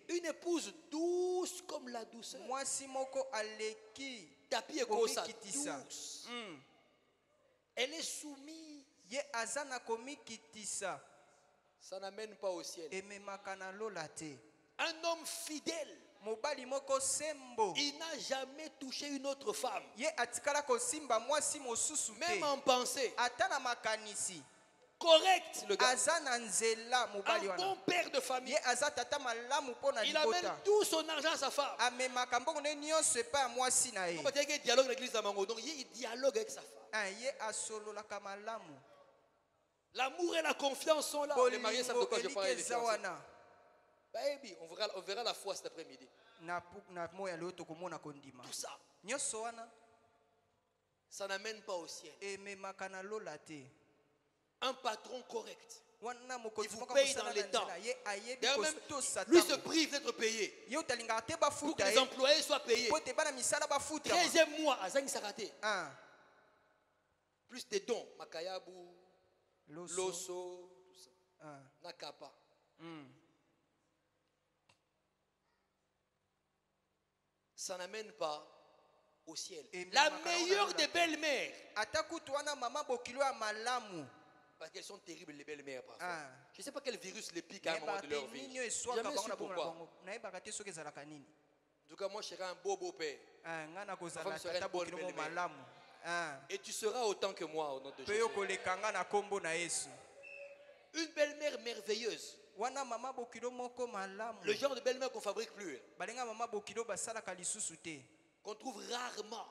Une épouse douce comme la douceur. Tapis et kosa douce. Elle est soumise. Ça n'amène pas au ciel. Un homme fidèle. Il n'a jamais touché une autre femme. Même en pensée. Correct, le gars. Un bon père de famille. Il amène tout son argent à sa femme. On va dire qu'il dialogue avec l'église d'Amango. Donc il dialogue avec sa femme. L'amour et la confiance sont là. Les mariés savent de quoi je parle. Baby, on verra la foi cet après-midi. Tout ça, ça n'amène pas au ciel. Un patron correct, il vous paye dans les temps. D'ailleurs même, lui se prive d'être payé pour que les employés soient payés. 13e mois, Azang Sarate. Plus de dons, Makayabu, Loso, tout ça. Nakapa. Ça n'amène pas au ciel. La meilleure des belles-mères. Parce qu'elles sont terribles, les belles-mères, parfois. Je ne sais pas quel virus les pique à un moment de leur vie. Je n'ai jamais su pourquoi. En tout cas, moi, je serai un beau beau-père. Ma femme serait une bonne belle-mère. Et tu seras autant que moi au nom de Jésus. Une belle-mère merveilleuse. Le genre de belle-mère qu'on ne fabrique plus. Qu'on trouve rarement.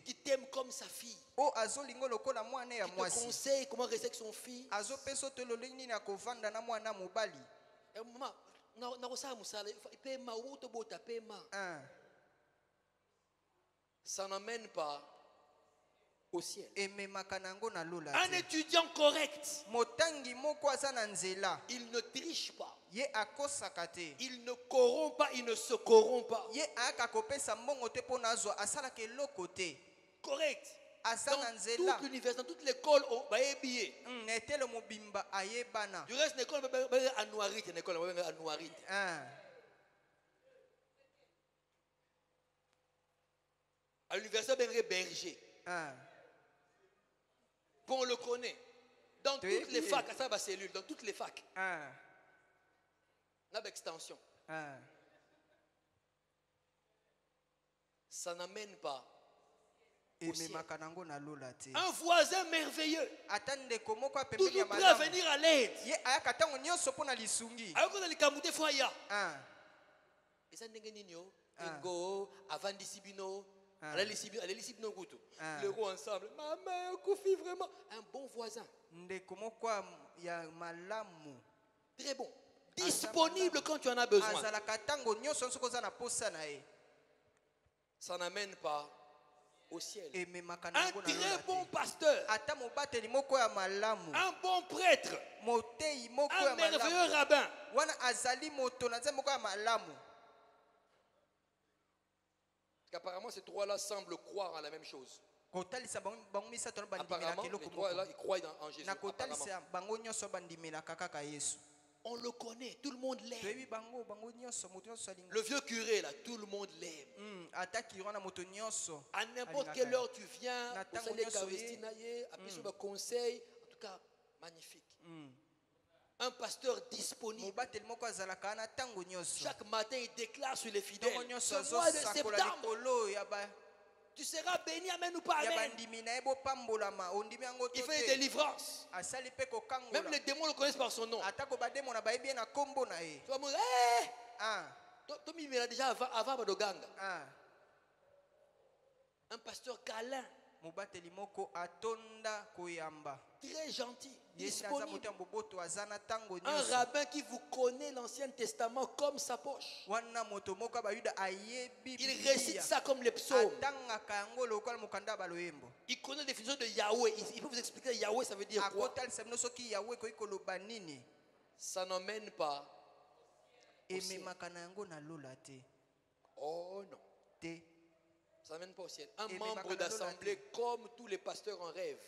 Qui t'aime comme sa fille. Qui te conseille comment rester avec son fils. Ça n'emmène pas au ciel. Un étudiant correct, il ne triche pas. Il ne corrompt pas, il ne se corrompt pas. Correct. Dans toute l'université, dans toute l'école, on va habiller. Du reste, l'école va noirite. À l'université, on va berger. Bon, on le connaît. Dans toutes les facs, ça va cellule, dans toutes les facs. On a l'extension. Ça n'amène pas au ciel. Un voisin merveilleux. Toujours prêt à venir à l'aide. Alors qu'on a les kamouté foya. Et ça n'est pas le roi ensemble. Maman, Koufi, vraiment. Un bon voisin. Très bon. Disponible quand tu en as besoin. Ça n'amène pas au ciel. Un très bon pasteur. Un bon prêtre. Un merveilleux rabbin. Apparemment, ces trois-là semblent croire en la même chose. Apparemment, les trois-là, ils croient en Jésus. On le connaît, tout le monde l'aime. Le vieux curé, là, tout le monde l'aime. À n'importe quelle heure tu viens, vous allez après sur le conseil. En tout cas, magnifique. Un pasteur disponible. Chaque matin, il déclare sur les fidèles. Ce mois de septembre, tu seras béni, amen ou pas amen. Il fait des délivrances. Même les démons le connaissent par son nom. Tu vas me dire, hé, tu déjà avant Badoganga. Un pasteur câlin. Très gentil, disponible. Un rabbin qui vous connaît l'Ancien Testament comme sa poche. Il récite ça comme les psaumes. Il connaît la définition de Yahweh. Il peut vous expliquer Yahweh, ça veut dire quoi. Ça n'emmène pas au ciel. Oh non. Ça n'amène pas au ciel. Un membre d'assemblée comme tous les pasteurs en rêve.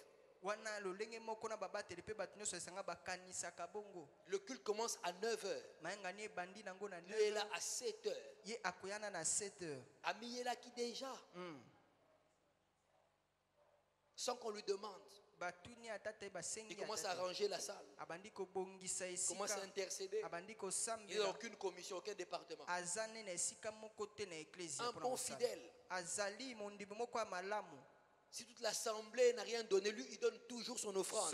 Le culte commence à 9h. Lui est là à 7h. Ami est là qui déjà. Sans qu'on lui demande. Il commence à arranger la salle. Il commence à intercéder. Il n'a aucune commission, aucun département. Un bon fidèle. Si toute l'assemblée n'a rien donné, lui, il donne toujours son offrande.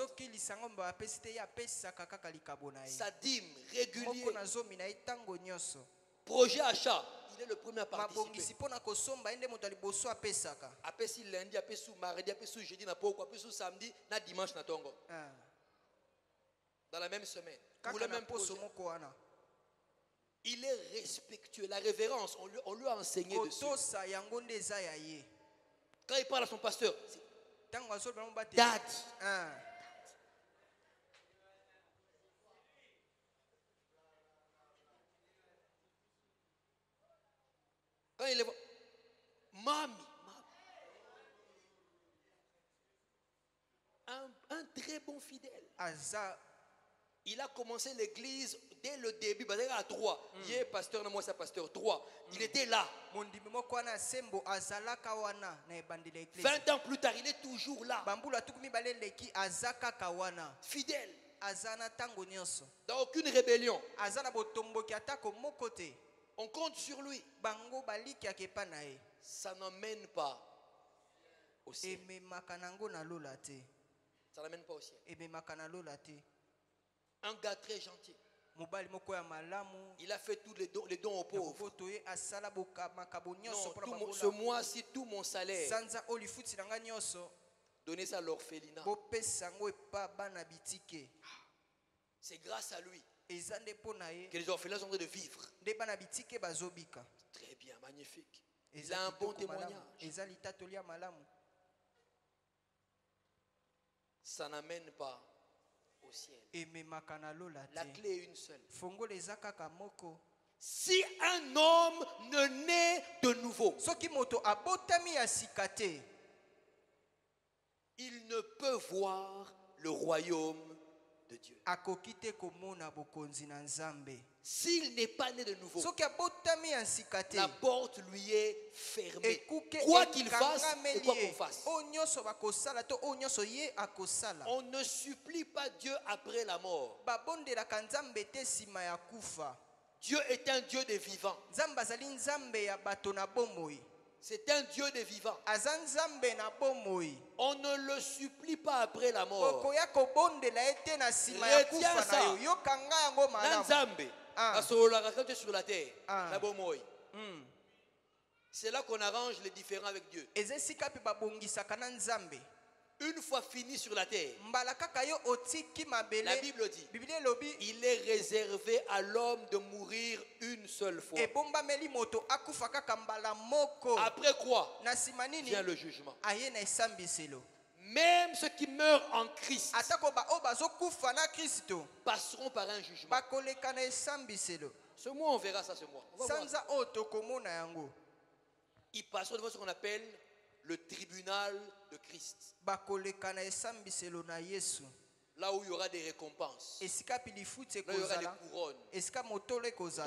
Sa dîme régulière. Projet achat. Il est le premier à participer. Après si lundi, après sous mardi, après sous jeudi, après sous samedi, na dimanche na tongo. Dans la même semaine. Pour le même projet. Il est respectueux. La révérence, on lui a enseigné dessus. Quand il parle à son pasteur, Dad. Quand il est Mami. Un très bon fidèle. Il a commencé l'église dès le début, à 3. Il est pasteur, moi c'est pasteur 3. Il était là. 20 ans plus tard, il est toujours là. Fidèle. Dans aucune rébellion. On compte sur lui. Ça n'emmène pas au ciel. Ça n'amène pas au ciel. Un gars très gentil. Il a fait tous les dons aux pauvres. Non, ce mois-ci, tout mon salaire, donnez ça à l'orphelinat. C'est grâce à lui que les orphelins sont en train de vivre. Très bien, magnifique. Il a un bon témoignage. Ça n'amène pas au ciel. La clé est une seule. Si un homme ne naît de nouveau, il ne peut voir le royaume de Dieu. S'il n'est pas né de nouveau, la porte lui est fermée. Quoi qu'il fasse et quoi qu'on fasse. On ne supplie pas Dieu après la mort. Dieu est un Dieu des vivants. C'est un Dieu des vivants. On ne le supplie pas après la mort. Retiens ça. Quand tu es sur la terre, c'est là qu'on arrange les différends avec Dieu. Une fois fini sur la terre, la Bible dit, il est réservé à l'homme de mourir une seule fois. Après quoi vient le jugement. Même ceux qui meurent en Christ passeront par un jugement. Ce mois, on verra ça ce mois. Ils passeront devant ce qu'on appelle le tribunal de Christ. Là où il y aura des récompenses. Là où il y aura des couronnes. Toi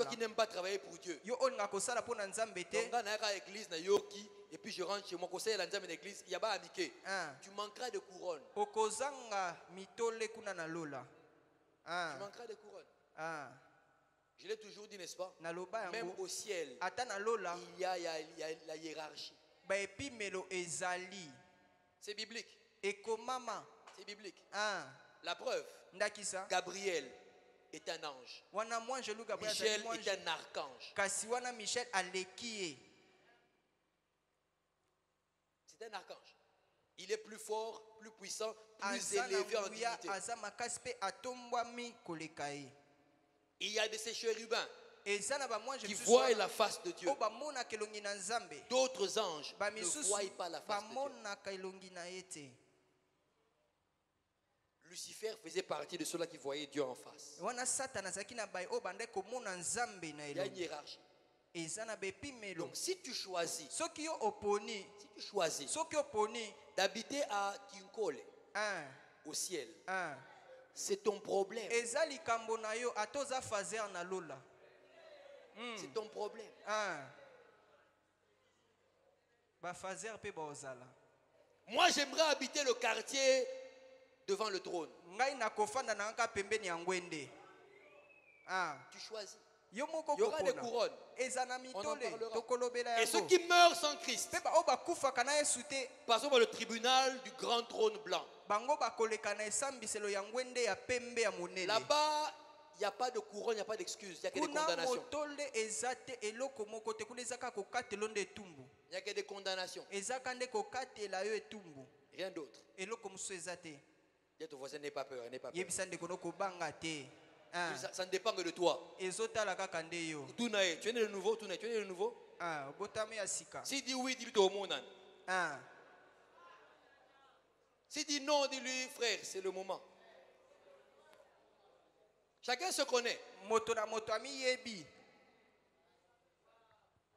qui n'aimes pas travailler pour Dieu. Donc, et puis je rentre chez moi, conseil à l'église, il y a pas indiqué. Tu manqueras de couronnes. Tu manqueras de couronnes. Je l'ai toujours dit, n'est-ce pas? Même au ciel, il y a la hiérarchie. C'est biblique. C'est biblique. La preuve, Gabriel est un ange. Michel est un archange. C'est un archange. Il est plus fort, plus puissant, plus élevé en dignité. Il y a de ces chérubins qui voient la face de Dieu. D'autres anges ne voient pas la face de Dieu. Lucifer faisait partie de ceux-là qui voyaient Dieu en face. Il y a une hiérarchie. Donc si tu choisis d'habiter à Kinkole, au ciel, c'est ton problème. C'est ton problème. Moi j'aimerais habiter le quartier devant le trône. Tu choisis. Il y aura des couronnes. On en parlera. Et ceux qui meurent sans Christ passeront par le tribunal du grand trône blanc. Là-bas, il n'y a pas de couronne, il n'y a pas d'excuse, il n'y a que des condamnations. Il n'y a que des condamnations. Rien d'autre. Dis à ton voisin, n'aie pas peur, n'aie pas peur. Ça ne dépend que de toi. Tu es né de nouveau, tu es né de nouveau. S'il dit oui, dis-lui au monde. S'il dit non, dis-lui frère, c'est le moment. Chacun se connaît.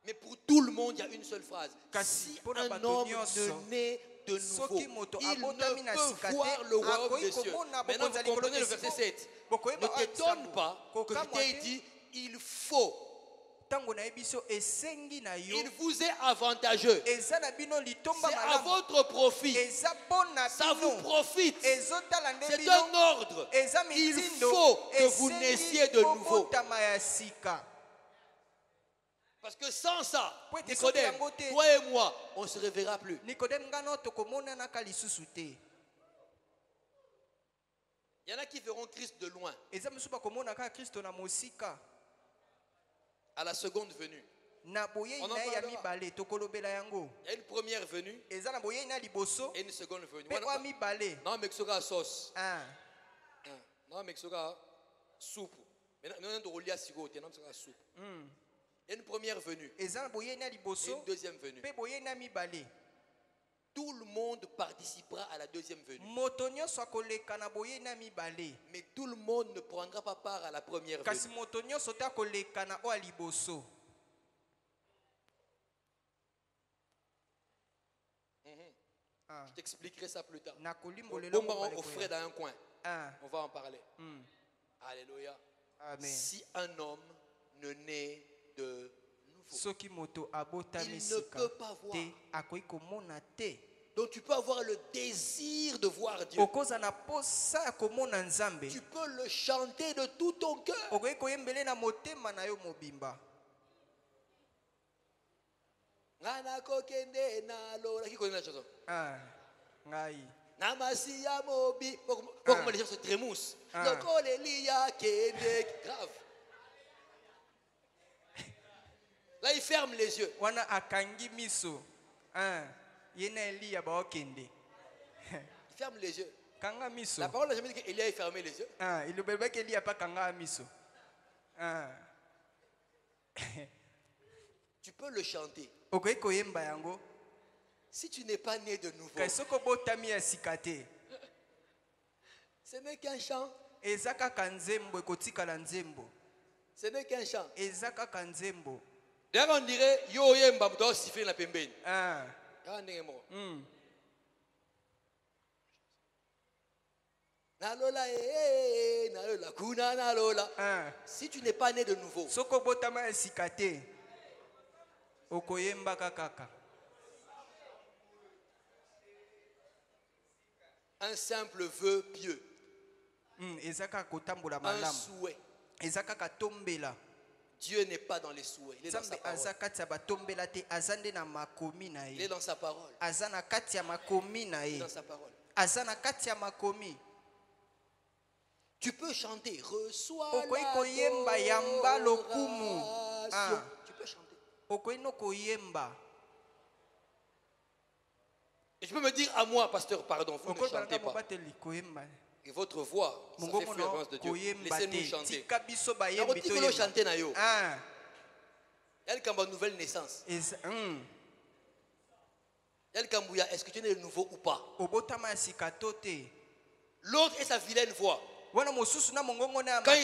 Mais pour tout le monde, il y a une seule phrase. Si un homme ne naît de nouveau, il ne peut voir le royaume des cieux. Maintenant, vous comprenez le verset 7. Ne t'étonne pas que je t'ai dit, il faut. Il vous est avantageux. C'est à votre profit. Ça vous profite. C'est un ordre. Il faut que vous naissiez de nouveau. Parce que sans ça, Nicodème, toi et moi, on ne se reverra plus. Il y en a qui verront Christ de loin. À la seconde venue. On en parlera. Il y a une première venue et une seconde venue. Non, mais c'est la sauce. Non, mais c'est la soupe. Il y a une première venue et une deuxième venue. Tout le monde participera à la deuxième venue. Mais tout le monde ne prendra pas part à la première venue. Je t'expliquerai ça plus tard. Au frais dans un coin. On va en parler. Alléluia. Si un homme ne naît de nouveau, il ne peut pas voir. Donc tu peux avoir le désir de voir Dieu. Tu peux le chanter de tout ton cœur. Qui connaît la chanson? Namasia Mobi. Comment les gens se trémoussent? Grave. Là, il ferme les yeux. Il ferme les yeux. La parole n'a jamais dit qu'Élie a fermé les yeux. Tu peux le chanter. Si tu n'es pas né de nouveau, ce n'est qu'un chant. Ce n'est qu'un chant. D'ailleurs, on dirait yo yemba doit siffler la pembeni. Si tu n'es pas né de nouveau, un simple vœu pieux, un souhait. Dieu n'est pas dans les souhaits, il est dans sa parole. Il est dans sa parole. Il est dans sa parole. Tu peux chanter, reçois l'adoration. Tu peux chanter. Et je peux me dire à moi, pasteur, pardon, vous ne chantez pas. Et votre voix, ça fait fréquence de Dieu. Laissez-nous chanter. Il y a une nouvelle naissance. Est-ce que tu es né de nouveau ou pas? L'autre est sa vilaine voix. Quand il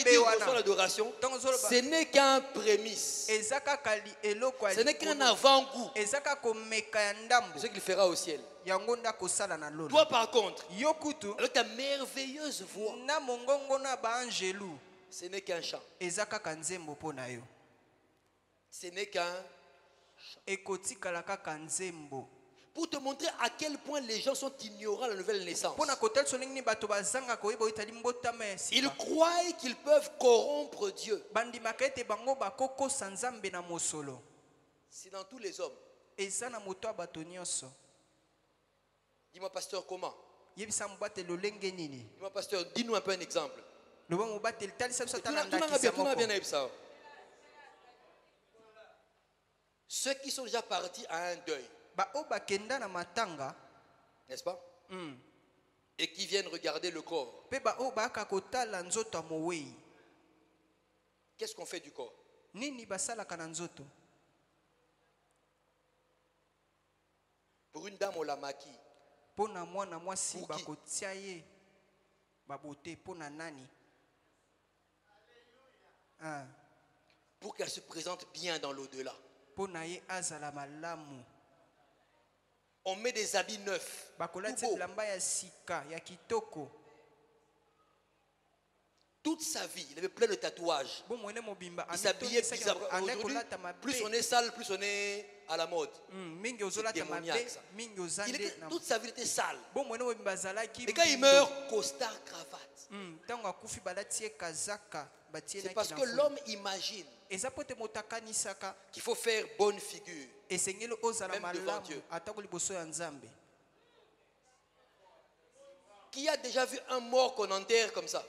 dit reçois l'adoration, ce n'est qu'un prémisse. Ce n'est qu'un avant-goût de ce qu'il fera au ciel. Toi par contre, avec ta merveilleuse voix, ce n'est qu'un chant. Ce n'est qu'un chant. Pour te montrer à quel point les gens sont ignorants à la nouvelle naissance. Ils croient qu'ils peuvent corrompre Dieu. C'est dans tous les hommes. Dis-moi, pasteur, comment? Dis-moi, pasteur, dis-nous un peu un exemple. Ceux qui sont déjà partis à un deuil, n'est-ce pas? Et qui viennent regarder le corps. Qu'est-ce qu'on fait du corps? Pour une dame, on la maquille. Pour qu'elle se présente bien dans l'au-delà. On met des habits toute sa vie, il avait plein de tatouages. Il s'habillait bizarrement. Plus on est sale, plus on est à la mode. C'est démoniaque, ça. Toute sa vie, il était sale. Et quand il meurt, costard, cravate. C'est parce que l'homme imagine qu'il faut faire bonne figure, même devant Dieu. Qui a déjà vu un mort qu'on enterre comme ça?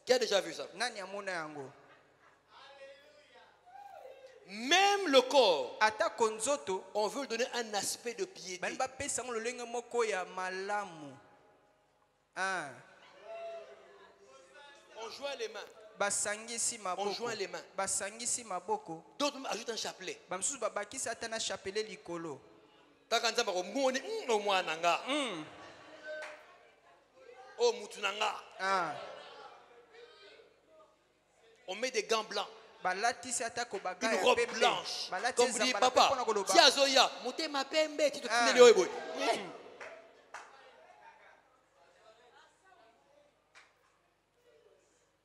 Qui a déjà vu ça? Même le corps, on veut lui donner un aspect de piété. On joint les mains. On joint les mains. D'autres ajoutent un chapelet. On met des gants blancs, une robe blanche. Comme vous dites, papa, si Azoya, montez ma pembe, tu te connais le boy.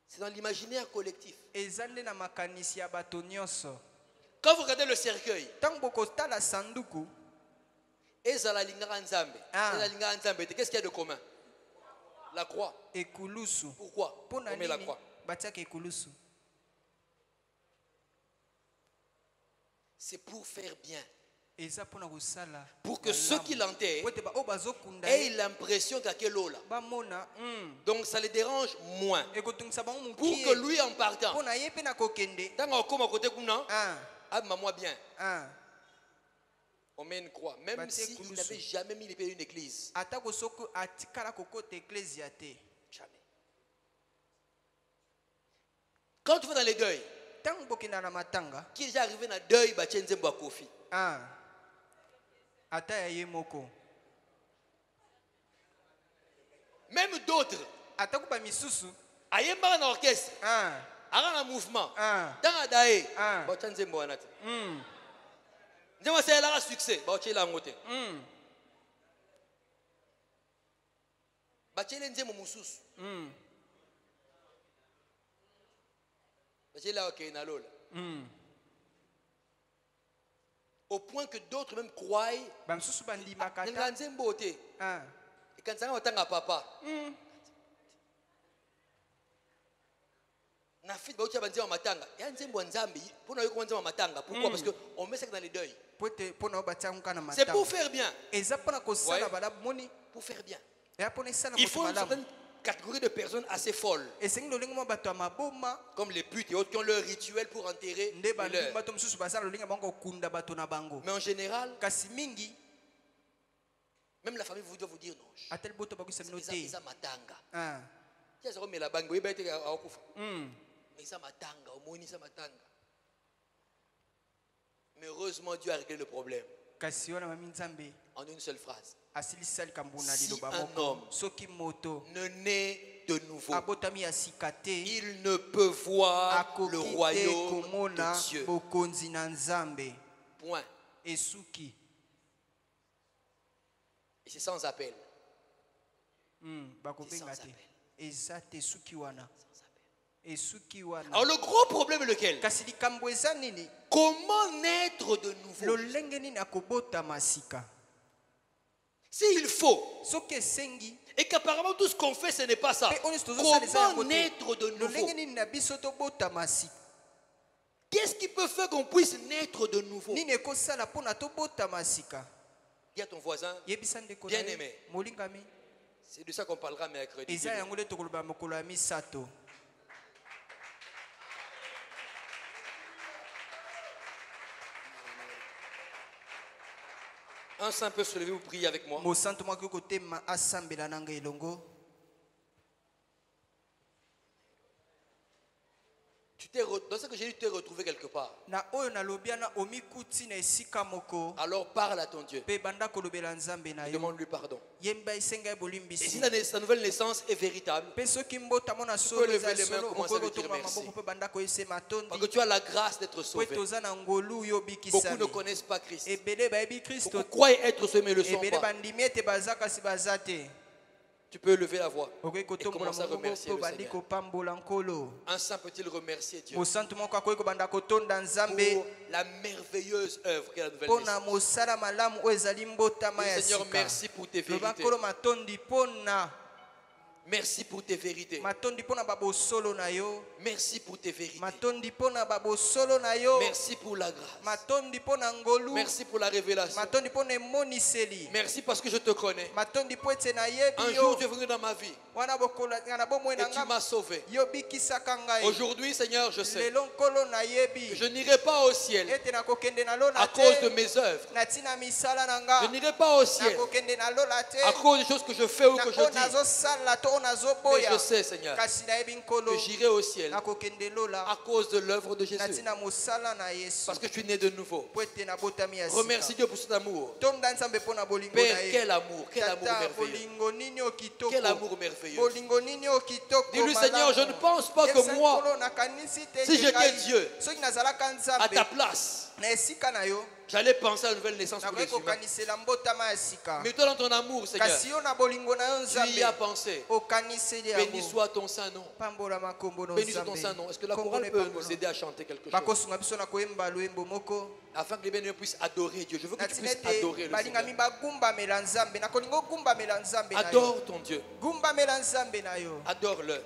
C'est dans l'imaginaire collectif. Quand vous regardez le cercueil, qu'est-ce qu'il y a de commun? La croix. Pourquoi on met la croix? C'est pour faire bien. Pour que ceux qui l'enterrent aient l'impression qu'il y a que l'eau là. Donc ça les dérange moins. Pour que lui en partant, on met une croix. Même s'il n'avait jamais mis les pieds d'une église. Jamais. Quand tu vas dans les deuils, qui est déjà arrivé dans le deuil, Kofi. Même d'autres, dans l'orchestre, dans le mouvement, dans la daïe, c'est un succès. Au point que d'autres même croient et quand ça va papa pourquoi? Parce qu'on met ça dans les deuils. C'est pour faire bien. Pour faire bien. Il faut une certaine catégorie de personnes assez folles, comme les putes et autres qui ont leur rituel pour enterrer les leurs. Mais en général, même la famille doit vous dire non. Mais heureusement, Dieu a réglé le problème en une seule phrase. Si un homme ne naît de nouveau, il ne peut voir le royaume de Dieu. Point. Et c'est sans appel. C'est sans appel. Alors le gros problème est lequel? Comment naître de nouveau? S'il faut, et qu'apparemment tout ce qu'on fait ce n'est pas ça, comment naître de nouveau? Qu'est-ce qui peut faire qu'on puisse naître de nouveau? Dis à ton voisin, bien aimé, c'est de ça qu'on parlera mercredi. Un saint peut se lever, vous prier avec moi. Dans ce que j'ai dit, tu t'es retrouvé quelque part. Alors parle à ton Dieu. Et demande-lui pardon. Et si sa nouvelle naissance est véritable, tu peux lever les mains et commencer à lui dire merci. Parce que tu as la grâce d'être sauvé. Beaucoup ne connaissent pas Christ. Beaucoup croient être sauvés mais ne le sont pas. Tu peux lever la voix et commencer à remercier le Seigneur. Un saint peut-il remercier Dieu pour la merveilleuse œuvre qu'est la nouvelle naissance. Seigneur, merci pour tes vérités. Merci pour tes vérités. Merci pour tes vérités. Merci pour la grâce. Merci pour la révélation. Merci parce que je te connais. Un jour tu es venu dans ma vie et tu m'as sauvé. Aujourd'hui, Seigneur, je sais que je n'irai pas au ciel à cause de mes œuvres. Je n'irai pas au ciel à cause des choses que je fais ou que je dis. Mais je sais, Seigneur, que j'irai au ciel à cause de l'œuvre de Jésus. Parce que tu es né de nouveau. Remercie Dieu pour cet amour. Père, quel amour merveilleux. Quel amour merveilleux. Dis-lui, Seigneur, je ne pense pas que moi, si j'étais Dieu, à ta place, j'allais penser à la nouvelle naissance pour les humains. Mais toi, dans ton amour, Seigneur, tu y as pensé. Béni soit ton saint nom. Béni soit ton saint nom. Est-ce que la chorale peut nous aider à chanter quelque chose afin que les bénis puissent adorer Dieu? Je veux que tu puisses adorer le Seigneur. Adore ton Dieu. Adore-le.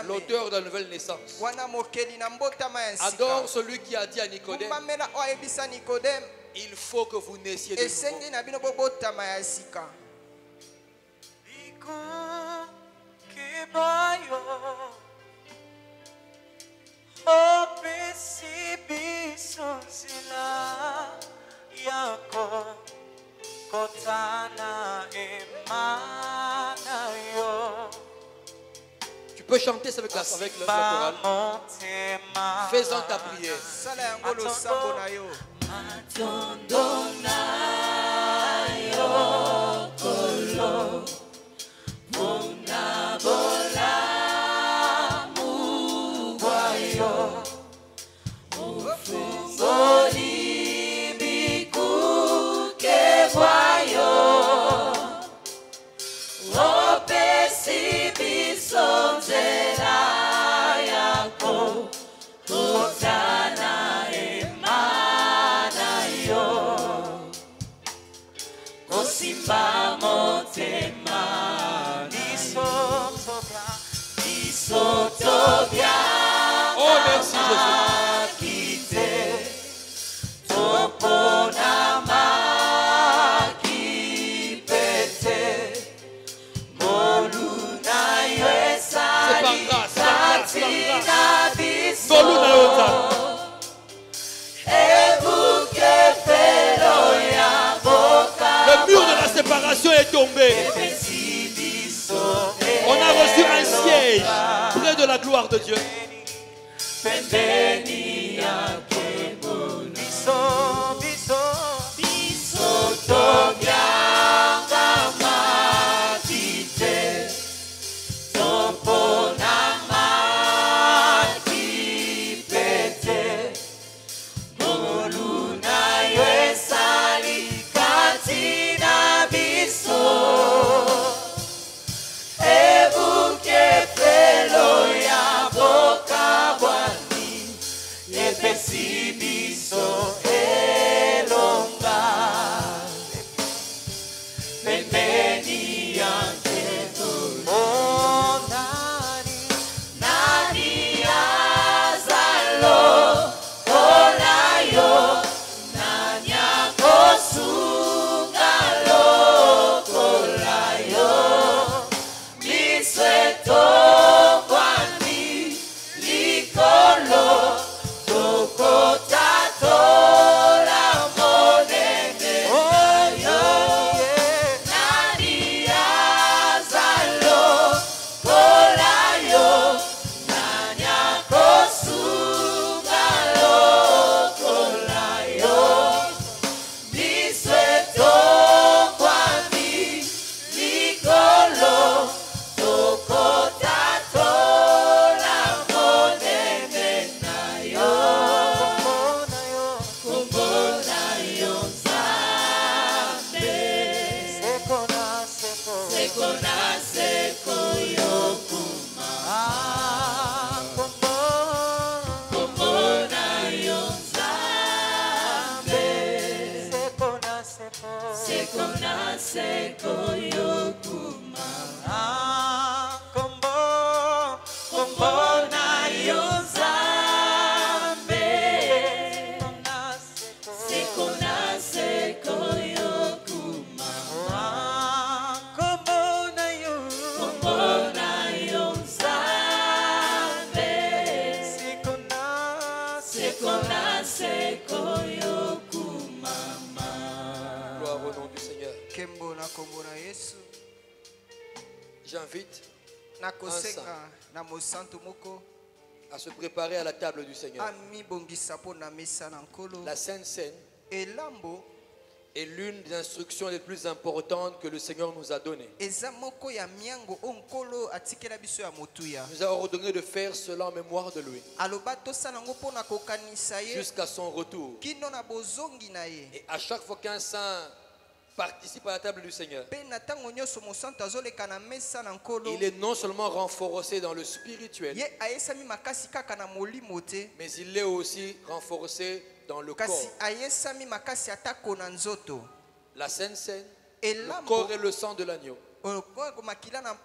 L'auteur de la nouvelle naissance. Adore celui qui a dit à Nicodème: il faut que vous naissiez de nouveau. Tu peux chanter avec la chorale. Fais-en ta prière. Oh, merci Le mur de la séparation est tombé. On a reçu un siège près de la gloire de Dieu. Epesi J'invite un saint à se préparer à la table du Seigneur. La Sainte Seine est l'une des instructions les plus importantes que le Seigneur nous a données. Nous a ordonné de faire cela en mémoire de lui jusqu'à son retour. Et à chaque fois qu'un saint participe à la table du Seigneur, il est non seulement renforcé dans le spirituel, mais il est aussi renforcé dans le corps. La Sainte Seine, le corps et le sang de l'agneau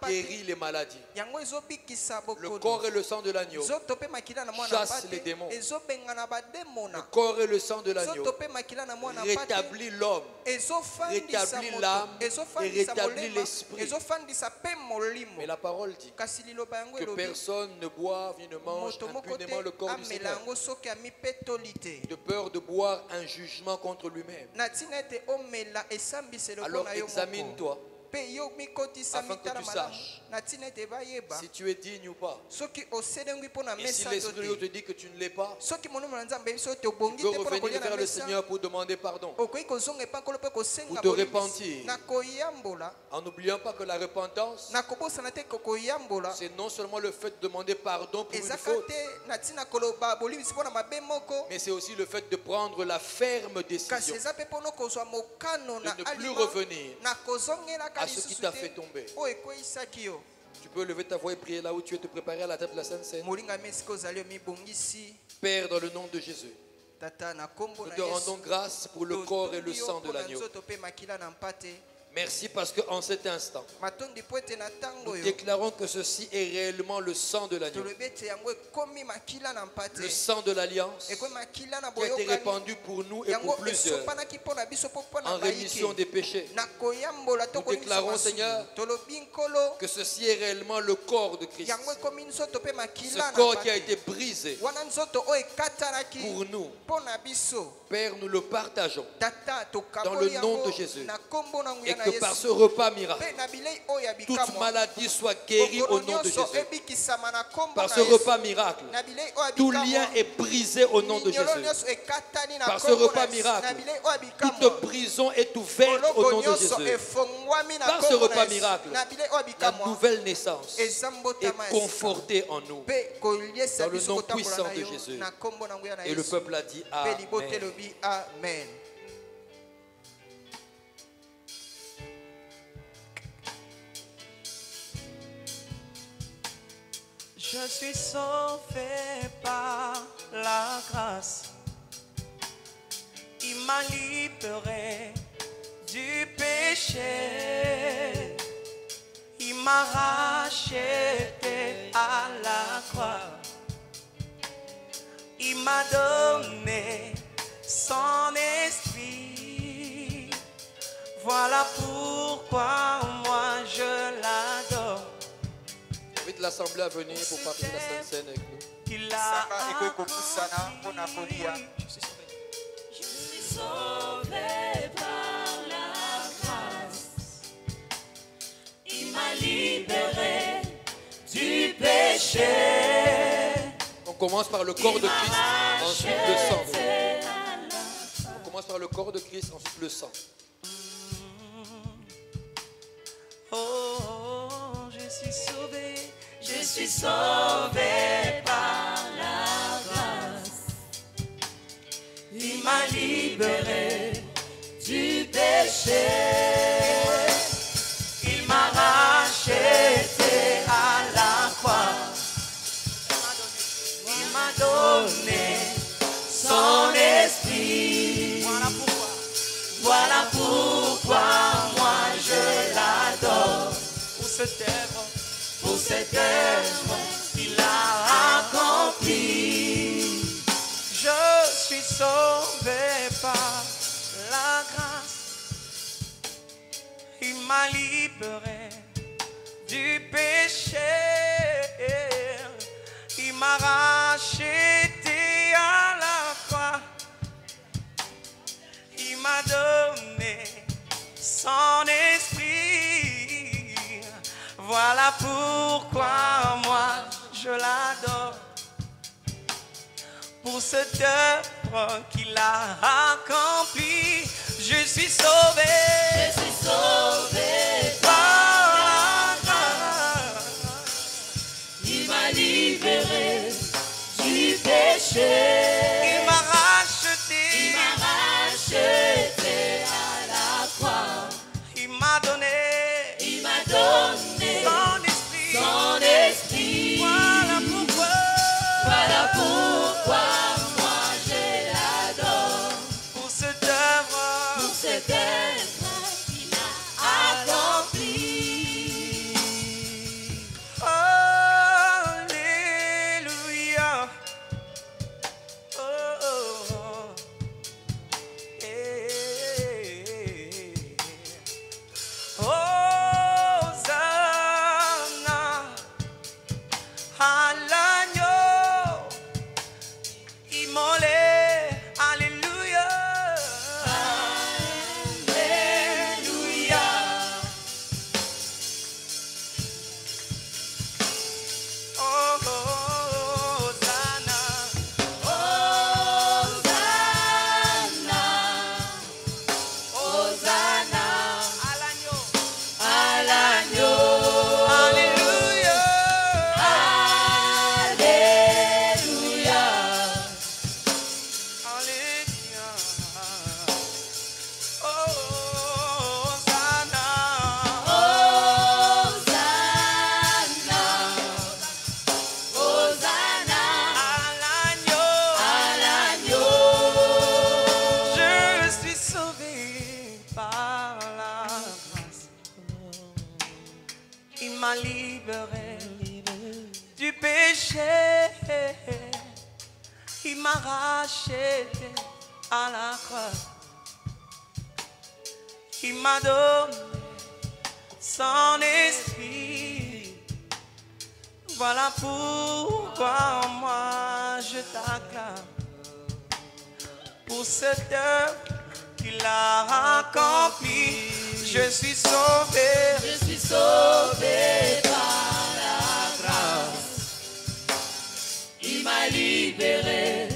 guérit les maladies. Le corps et le sang de l'agneau chasse les démons. Le corps et le sang de l'agneau rétablit l'homme, rétablit l'âme et rétablit l'esprit. Mais la parole dit que personne ne boive ni ne mange impunément le corps du Seigneur, de peur de boire un jugement contre lui-même. Alors examine-toi afin que tu saches si tu es digne ou pas. Et si l'Esprit de Dieu te dit que tu ne l'es pas, tu peux revenir vers le Seigneur pour demander pardon, pour te repentir, en n'oubliant pas que la repentance, c'est non seulement le fait de demander pardon pour une faute, mais c'est aussi le fait de prendre la ferme décision de ne plus revenir à ce qui t'a fait tomber. Tu peux lever ta voix et prier là où tu es, te préparer à la table de la Sainte Seine. Père, dans le nom de Jésus, nous te rendons grâce pour le corps et le sang de l'agneau. Merci parce qu'en cet instant, nous déclarons que ceci est réellement le sang de l'agneau. Le sang de l'alliance qui a été répandu pour nous et pour plusieurs en rémission des péchés. Nous déclarons, Seigneur, que ceci est réellement le corps de Christ. Ce corps qui a été brisé pour nous. Père, nous le partageons dans le nom de Jésus. Et que par ce repas miracle, toute maladie soit guérie au nom de Jésus. Par ce repas miracle, tout lien est brisé au nom de Jésus. Par ce repas miracle, toute prison est ouverte au nom de Jésus. Par ce repas miracle, la nouvelle naissance est confortée en nous. Dans le nom puissant de Jésus. Et le peuple a dit Amen. Amen. Je suis sauvé par la grâce. Il m'a libéré du péché. Il m'a racheté à la croix. Il m'a donné son esprit. Voilà pourquoi moi je l'adore. J'invite l'assemblée à venir pour partir de la Sainte Seine avec nous. Je suis sauvé par la grâce. Il m'a libéré du péché. On commence par le corps de Christ, ensuite le sang. On commence par le corps de Christ, ensuite le sang. Oh, je suis sauvé. Je suis sauvé par la grâce. Il m'a libéré du péché. Il m'a racheté pour cette œuvre qu'il a accomplie. Je suis sauvé par la grâce. Il m'a libéré du péché. Il m'a racheté à la croix. Il m'a donné son esprit. Voilà pourquoi moi je l'adore. Pour cette œuvre qu'il a accomplie, je suis sauvé. Je suis sauvé par la grâce. Il m'a libéré du péché. Il m'a racheté. Il m'a racheté à la croix. Il m'a donné. Il m'a donné son esprit. Son esprit. Voilà pourquoi. Voilà pourquoi moi je l'adore. Pour cette œuvre. Pour cette œuvre qu'il a accomplie. Alléluia. Oh, oh, oh. Hey, hey, hey. Hosanna à l'agneau immolé. Alléluia. Alléluia. Oh, Hosanna. Hosanna, Hosanna À l'agneau. à l'agneau. Alléluia. Alléluia. Alléluia. Oh, Hosanna. Hosanna, Hosanna À l'agneau. à l'agneau. Je suis sauvé par la grâce. Il m'a libéré du péché. Il m'a racheté à la croix. Il m'a donné son esprit. Voilà pourquoi moi je t'acclame. Pour cette œuvre qu'il a accomplie, je suis sauvé. Je suis sauvé par la grâce. Il m'a libéré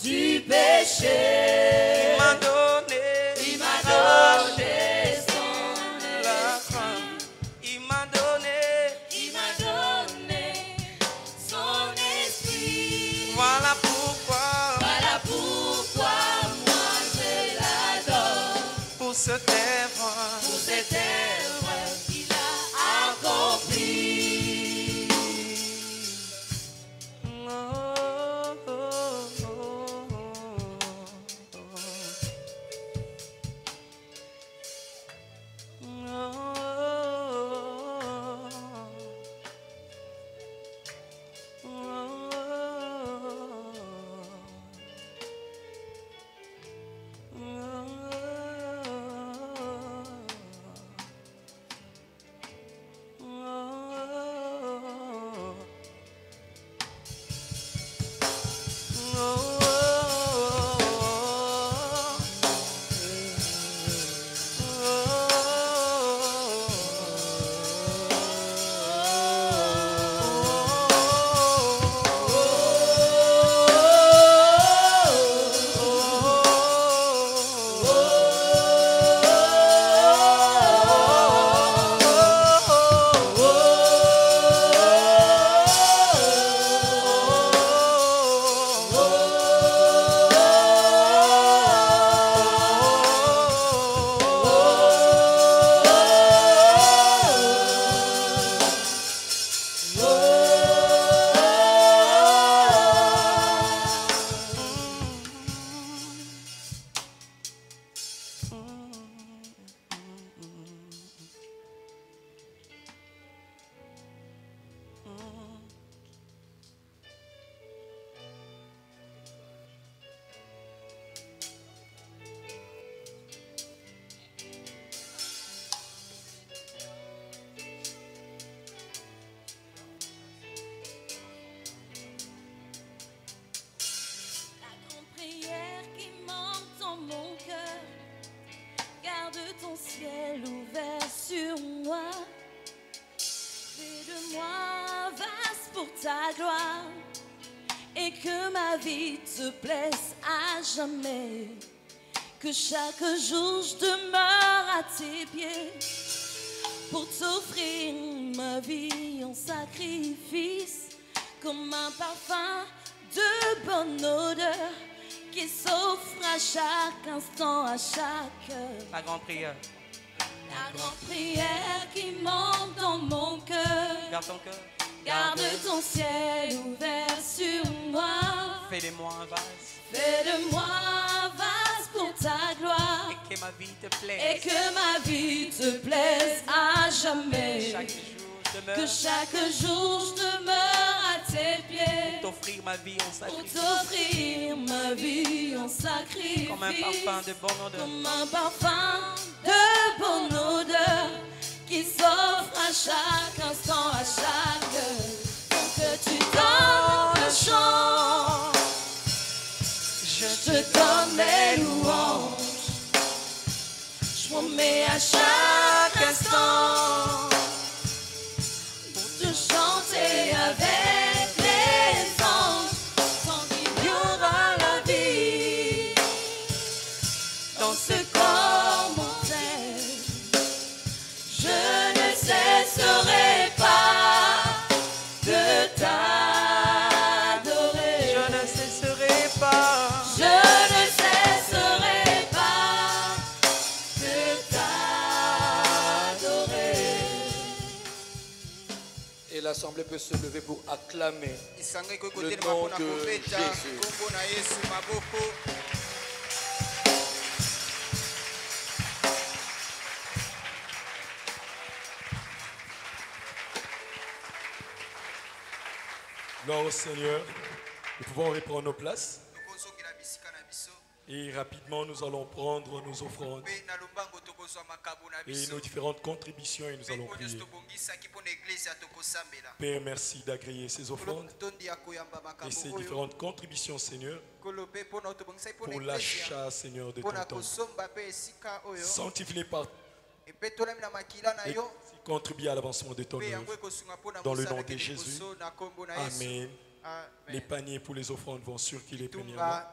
du péché. Il m'a donné, Il m'a donné son la esprit. croix. Il m'a donné, Il m'a donné son esprit. voilà pourquoi, Voilà pourquoi moi je l'adore. pour cette œuvre, Pour cette œuvre qu'il a accomplie. Fais-moi vaste pour ta gloire et que ma vie te plaise à jamais. Que chaque jour je demeure à tes pieds pour t'offrir ma vie en sacrifice, comme un parfum de bonne odeur qui s'offre à chaque instant, à chaque heure. La grande prière. La grande prière qui monte dans mon cœur. Garde ton cœur. Garde ton ciel ouvert sur moi. Fais de moi un vase. Fais de moi un vase pour ta gloire. Et que ma vie te plaise. Et que ma vie te plaise à jamais. Chaque jour je demeure. Que chaque jour je demeure à tes pieds. Pour t'offrir ma vie en sacrifice. Pour t'offrir ma vie en sacrifice. Comme un parfum de bonne odeur. Comme un parfum de bonne odeur qui s'offre à chaque instant, à chaque heure. Pour que tu donnes le chant, je te donne mes louanges. Je m'en mets à chaque instant pour te chanter avec les anges. Tant qu'il y aura la vie dans ce corps mortel, je ne cesserai pas de t'adorer. Je ne cesserai pas. Je ne cesserai pas de t'adorer. Et l'assemblée peut se lever pour acclamer le nom de Jésus. Gloire au Seigneur. Nous pouvons reprendre nos places. Et rapidement, nous allons prendre nos offrandes et nos différentes contributions et nous allons prier. Père, merci d'agréer ces offrandes et ces différentes contributions, Seigneur, pour l'achat, Seigneur, de ton temple. Sanctifie-les par et contribuer à l'avancement de ton œuvre. Dans le nom de Jésus. Amen. Les paniers pour les offrandes vont circuler premièrement.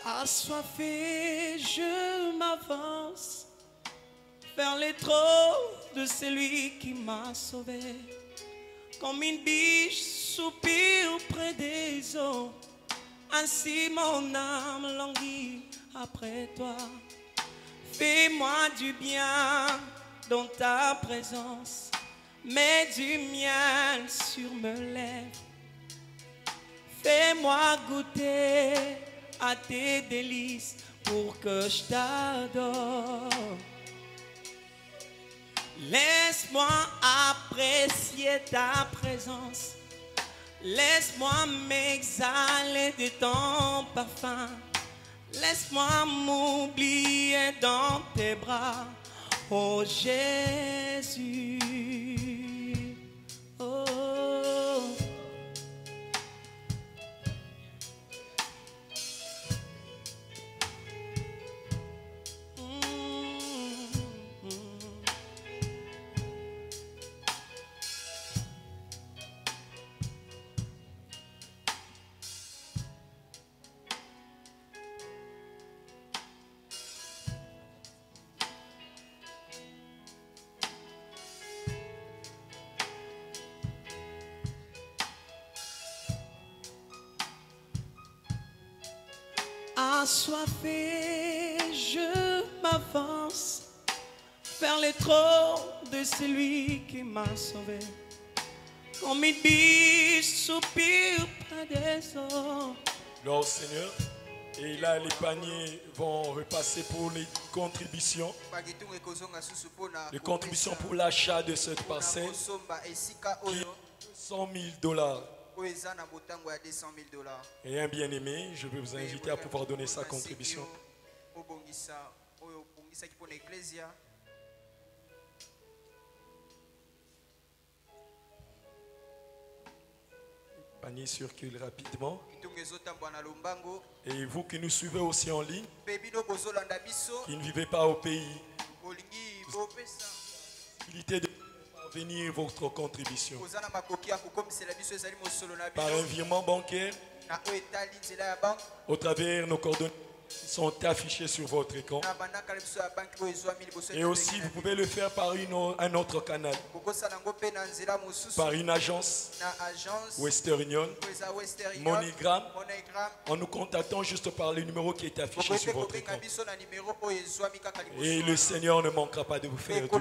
Assoiffé, je m'avance vers les trônes de celui qui m'a sauvé. Comme une biche soupire près des eaux, ainsi mon âme languit après toi. Fais-moi du bien dans ta présence, mets du miel sur mes lèvres. Fais-moi goûter à tes délices pour que je t'adore. Laisse-moi apprécier ta présence. Laisse-moi m'exhaler de ton parfum. Laisse-moi m'oublier dans tes bras, oh Jésus. Oh. Assoiffé, je m'avance vers les trônes de celui qui m'a sauvé. Comme une biche soupire près des eaux. Gloire au Seigneur. Et là, les paniers vont repasser pour les contributions. Les contributions pour l'achat de cette parcelle qui est $100 000. Et un bien-aimé, je vais vous inviter à pouvoir donner sa contribution. Le panier circule rapidement. Et vous qui nous suivez aussi en ligne, qui ne vivez pas au pays, possibilité de venir votre contribution par un virement bancaire au travers nos coordonnées qui sont affichées sur votre écran. Et aussi vous pouvez le faire par un autre canal, par une agence Western Union, MoneyGram, en nous contactant juste par le numéro qui est affiché sur votre écran. Et le Seigneur ne manquera pas de vous faire du bien.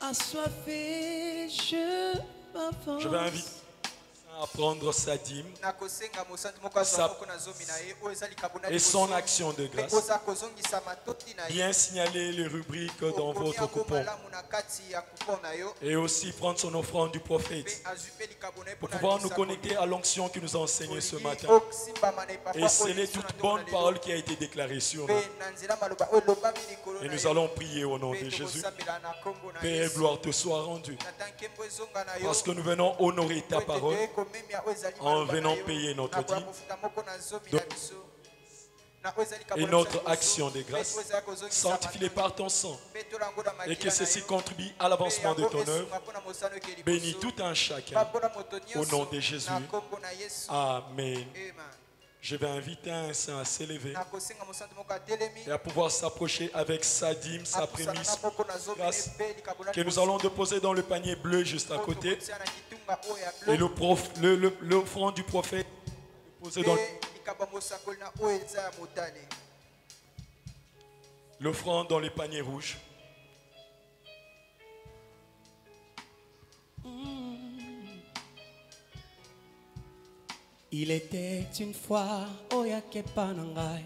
Assoiffé, je m'avance. Je vais inviter à prendre sa dîme et son action de grâce. Bien signaler les rubriques dans votre coupon. Et aussi prendre son offrande du prophète pour pouvoir nous connecter à l'onction qui nous a enseigné ce matin. Et sceller toute bonne parole qui a été déclarée sur nous. Et nous allons prier au nom de Jésus. Père, gloire te soit rendue. Parce que nous venons honorer ta parole en venant payer notre dîme et notre action de grâce, sanctifié par ton sang, et que ceci contribue à l'avancement de ton œuvre. Bénis tout un chacun au nom de Jésus. Amen. Je vais inviter un saint à s'élever et à pouvoir s'approcher avec sa dîme, sa prémisse, grâce que nous allons déposer dans le panier bleu juste à côté. Et l'offrande du prophète déposé dans l'offrande dans les paniers rouges. Il était une fois Oyakepa Nangai,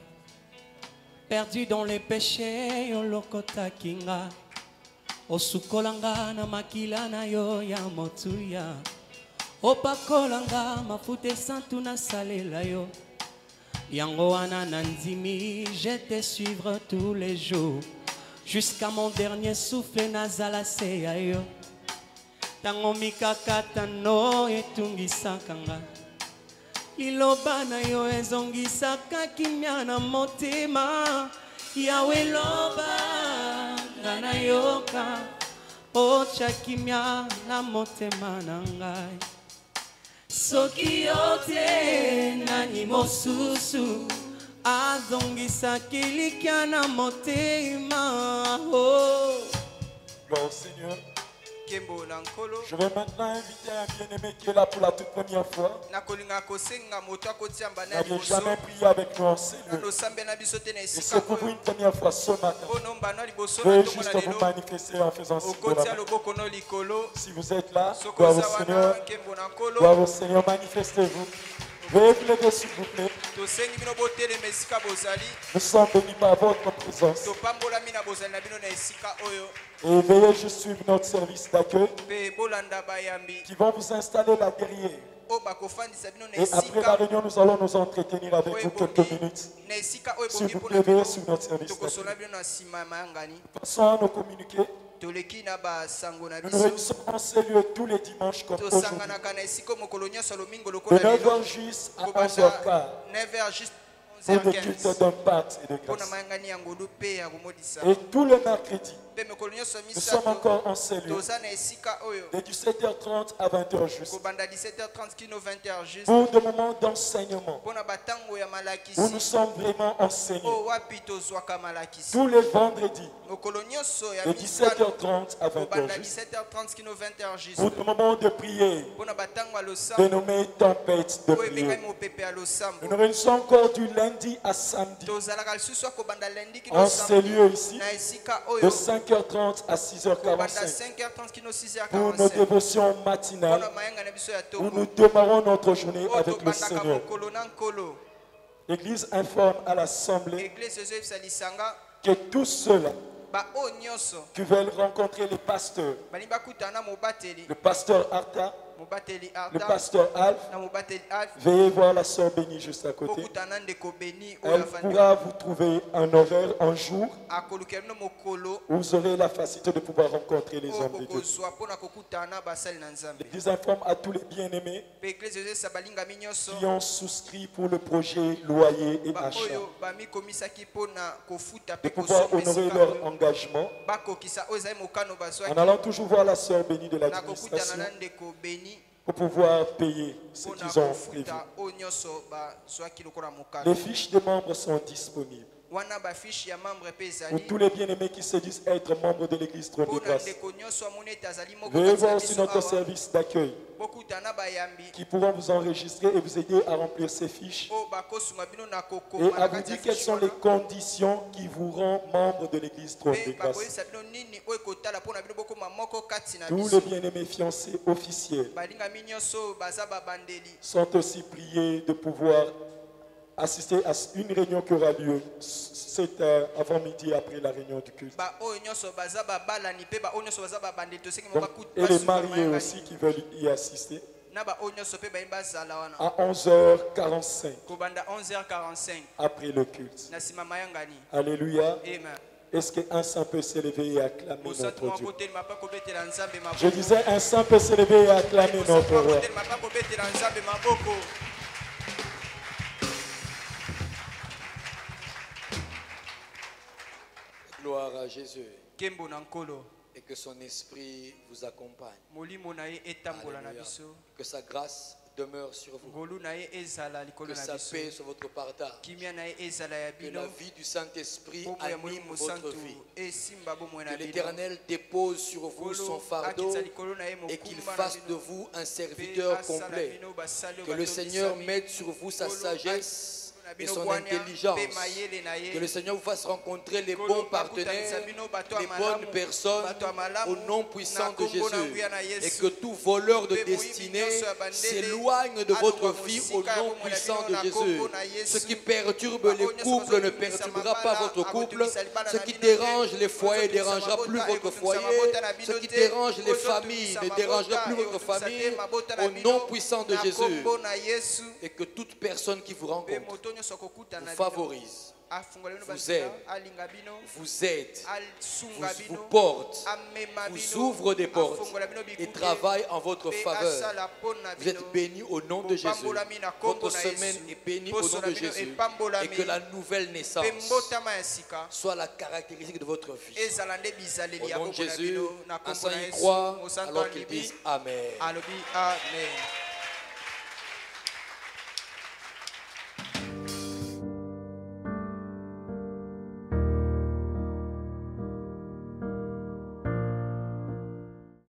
perdu dans les péchés, Olokota Kinga, Osukolanga na makila na yo ya motuya, Opakolanga mafute santu na salela yo, Yango wana nandimi, je te suivre tous les jours, jusqu'à mon dernier souffle nazala seya yo, Tango mikakata no etungisakanga. Liloba na yo ezongisaka kimya na motema, Yawe loba na yoka, ocha kimya na motema na ngai. Soki yote nani mosusu, azongisaki likya na motema. Oh. Gloire au Seigneur. Je vais maintenant inviter un bien-aimé qui est là pour la toute première fois. N'avez jamais prié avec nous en cellule. Et c'est pour vous une première fois ce matin. Veuillez juste vous manifester en faisant signe de la main. Si vous êtes là, gloire au Seigneur, manifestez-vous. Veuillez vous lever s'il vous plaît. Nous sommes bénis par votre présence. Et veuillez juste suivre notre service d'accueil qui vont vous installer là derrière. Et après la réunion, nous allons nous entretenir avec vous quelques minutes. S'il vous plaît, veuillez suivre notre service d'accueil. Passons à nos communiqués. Nous nous réunissons en ce lieu tous les dimanches comme aujourd'hui. De 9h juste à 11h15. Pour le culte d'un pacte et de grâce. Et tous les mercredis, nous sommes encore en cellule de 17h30 à 20h juste. Pour des moments d'enseignement où nous sommes vraiment enseignés. Tous les vendredis de 17h30 à 20h juste. Pour des moments de prière dénommés tempêtes de prière. Nous nous réunissons encore du lundi lundi à samedi, en ces lieux ici, de 5h30 à 6h45, pour nos dévotions matinales, où nous démarrons notre journée avec le Seigneur. L'Église informe à l'Assemblée que tous ceux-là qui veulent rencontrer les pasteurs, le pasteur Arta, le pasteur Alf, veuillez voir la sœur Bénie juste à côté. Elle pourra vous trouver un horaire, un jour, où vous aurez la facilité de pouvoir rencontrer les hommes de Dieu. L'Église informe à tous les bien-aimés qui ont souscrit pour le projet loyer et achat de pouvoir honorer leur engagement en allant toujours voir la sœur Bénie de l'administration pour pouvoir payer ce qu'ils ont prévu. Les fiches de membres sont disponibles. Pour tous les bien-aimés qui se disent être membres de l'église Trône de Grâce, veuillez voir aussi notre service d'accueil qui pourront vous enregistrer et vous aider à remplir ces fiches et à vous dire quelles sont les conditions qui vous rendent membre de l'église Trône de Grâce. Tous les bien-aimés fiancés officiels sont aussi priés de pouvoir assister à une réunion qui aura lieu cet avant-midi après la réunion du culte. Donc, et les mariés aussi qui veulent y assister. À 11h45 après le culte. Alléluia. Est-ce qu'un saint peut s'élever et acclamer notre Dieu? Je disais, un saint peut s'élever et acclamer notre roi. Gloire à Jésus. Et que son esprit vous accompagne. Alléluia. Que sa grâce demeure sur vous. Que sa paix soit votre partage. Que la vie du Saint-Esprit anime votre vie. Que l'Éternel dépose sur vous son fardeau et qu'il fasse de vous un serviteur complet. Que le Seigneur mette sur vous sa sagesse et son intelligence. Que le Seigneur vous fasse rencontrer les bons partenaires, les bonnes personnes au nom puissant de Jésus. Et que tout voleur de destinée s'éloigne de votre vie au nom puissant de Jésus. Ce qui perturbe les couples ne perturbera pas votre couple. Ce qui dérange les foyers ne dérangera plus votre foyer. Ce qui dérange les familles ne dérangera plus votre famille. Au nom puissant de Jésus. Et que toute personne qui vous rencontre vous favorise, vous aime, vous porte, vous ouvre des portes et travaille en votre faveur. Vous êtes bénis au nom de Jésus. Votre semaine est bénie au nom de Jésus. Et que la nouvelle naissance soit la caractéristique de votre vie. Au nom de Jésus, un saint y croit alors qu'il dise Amen.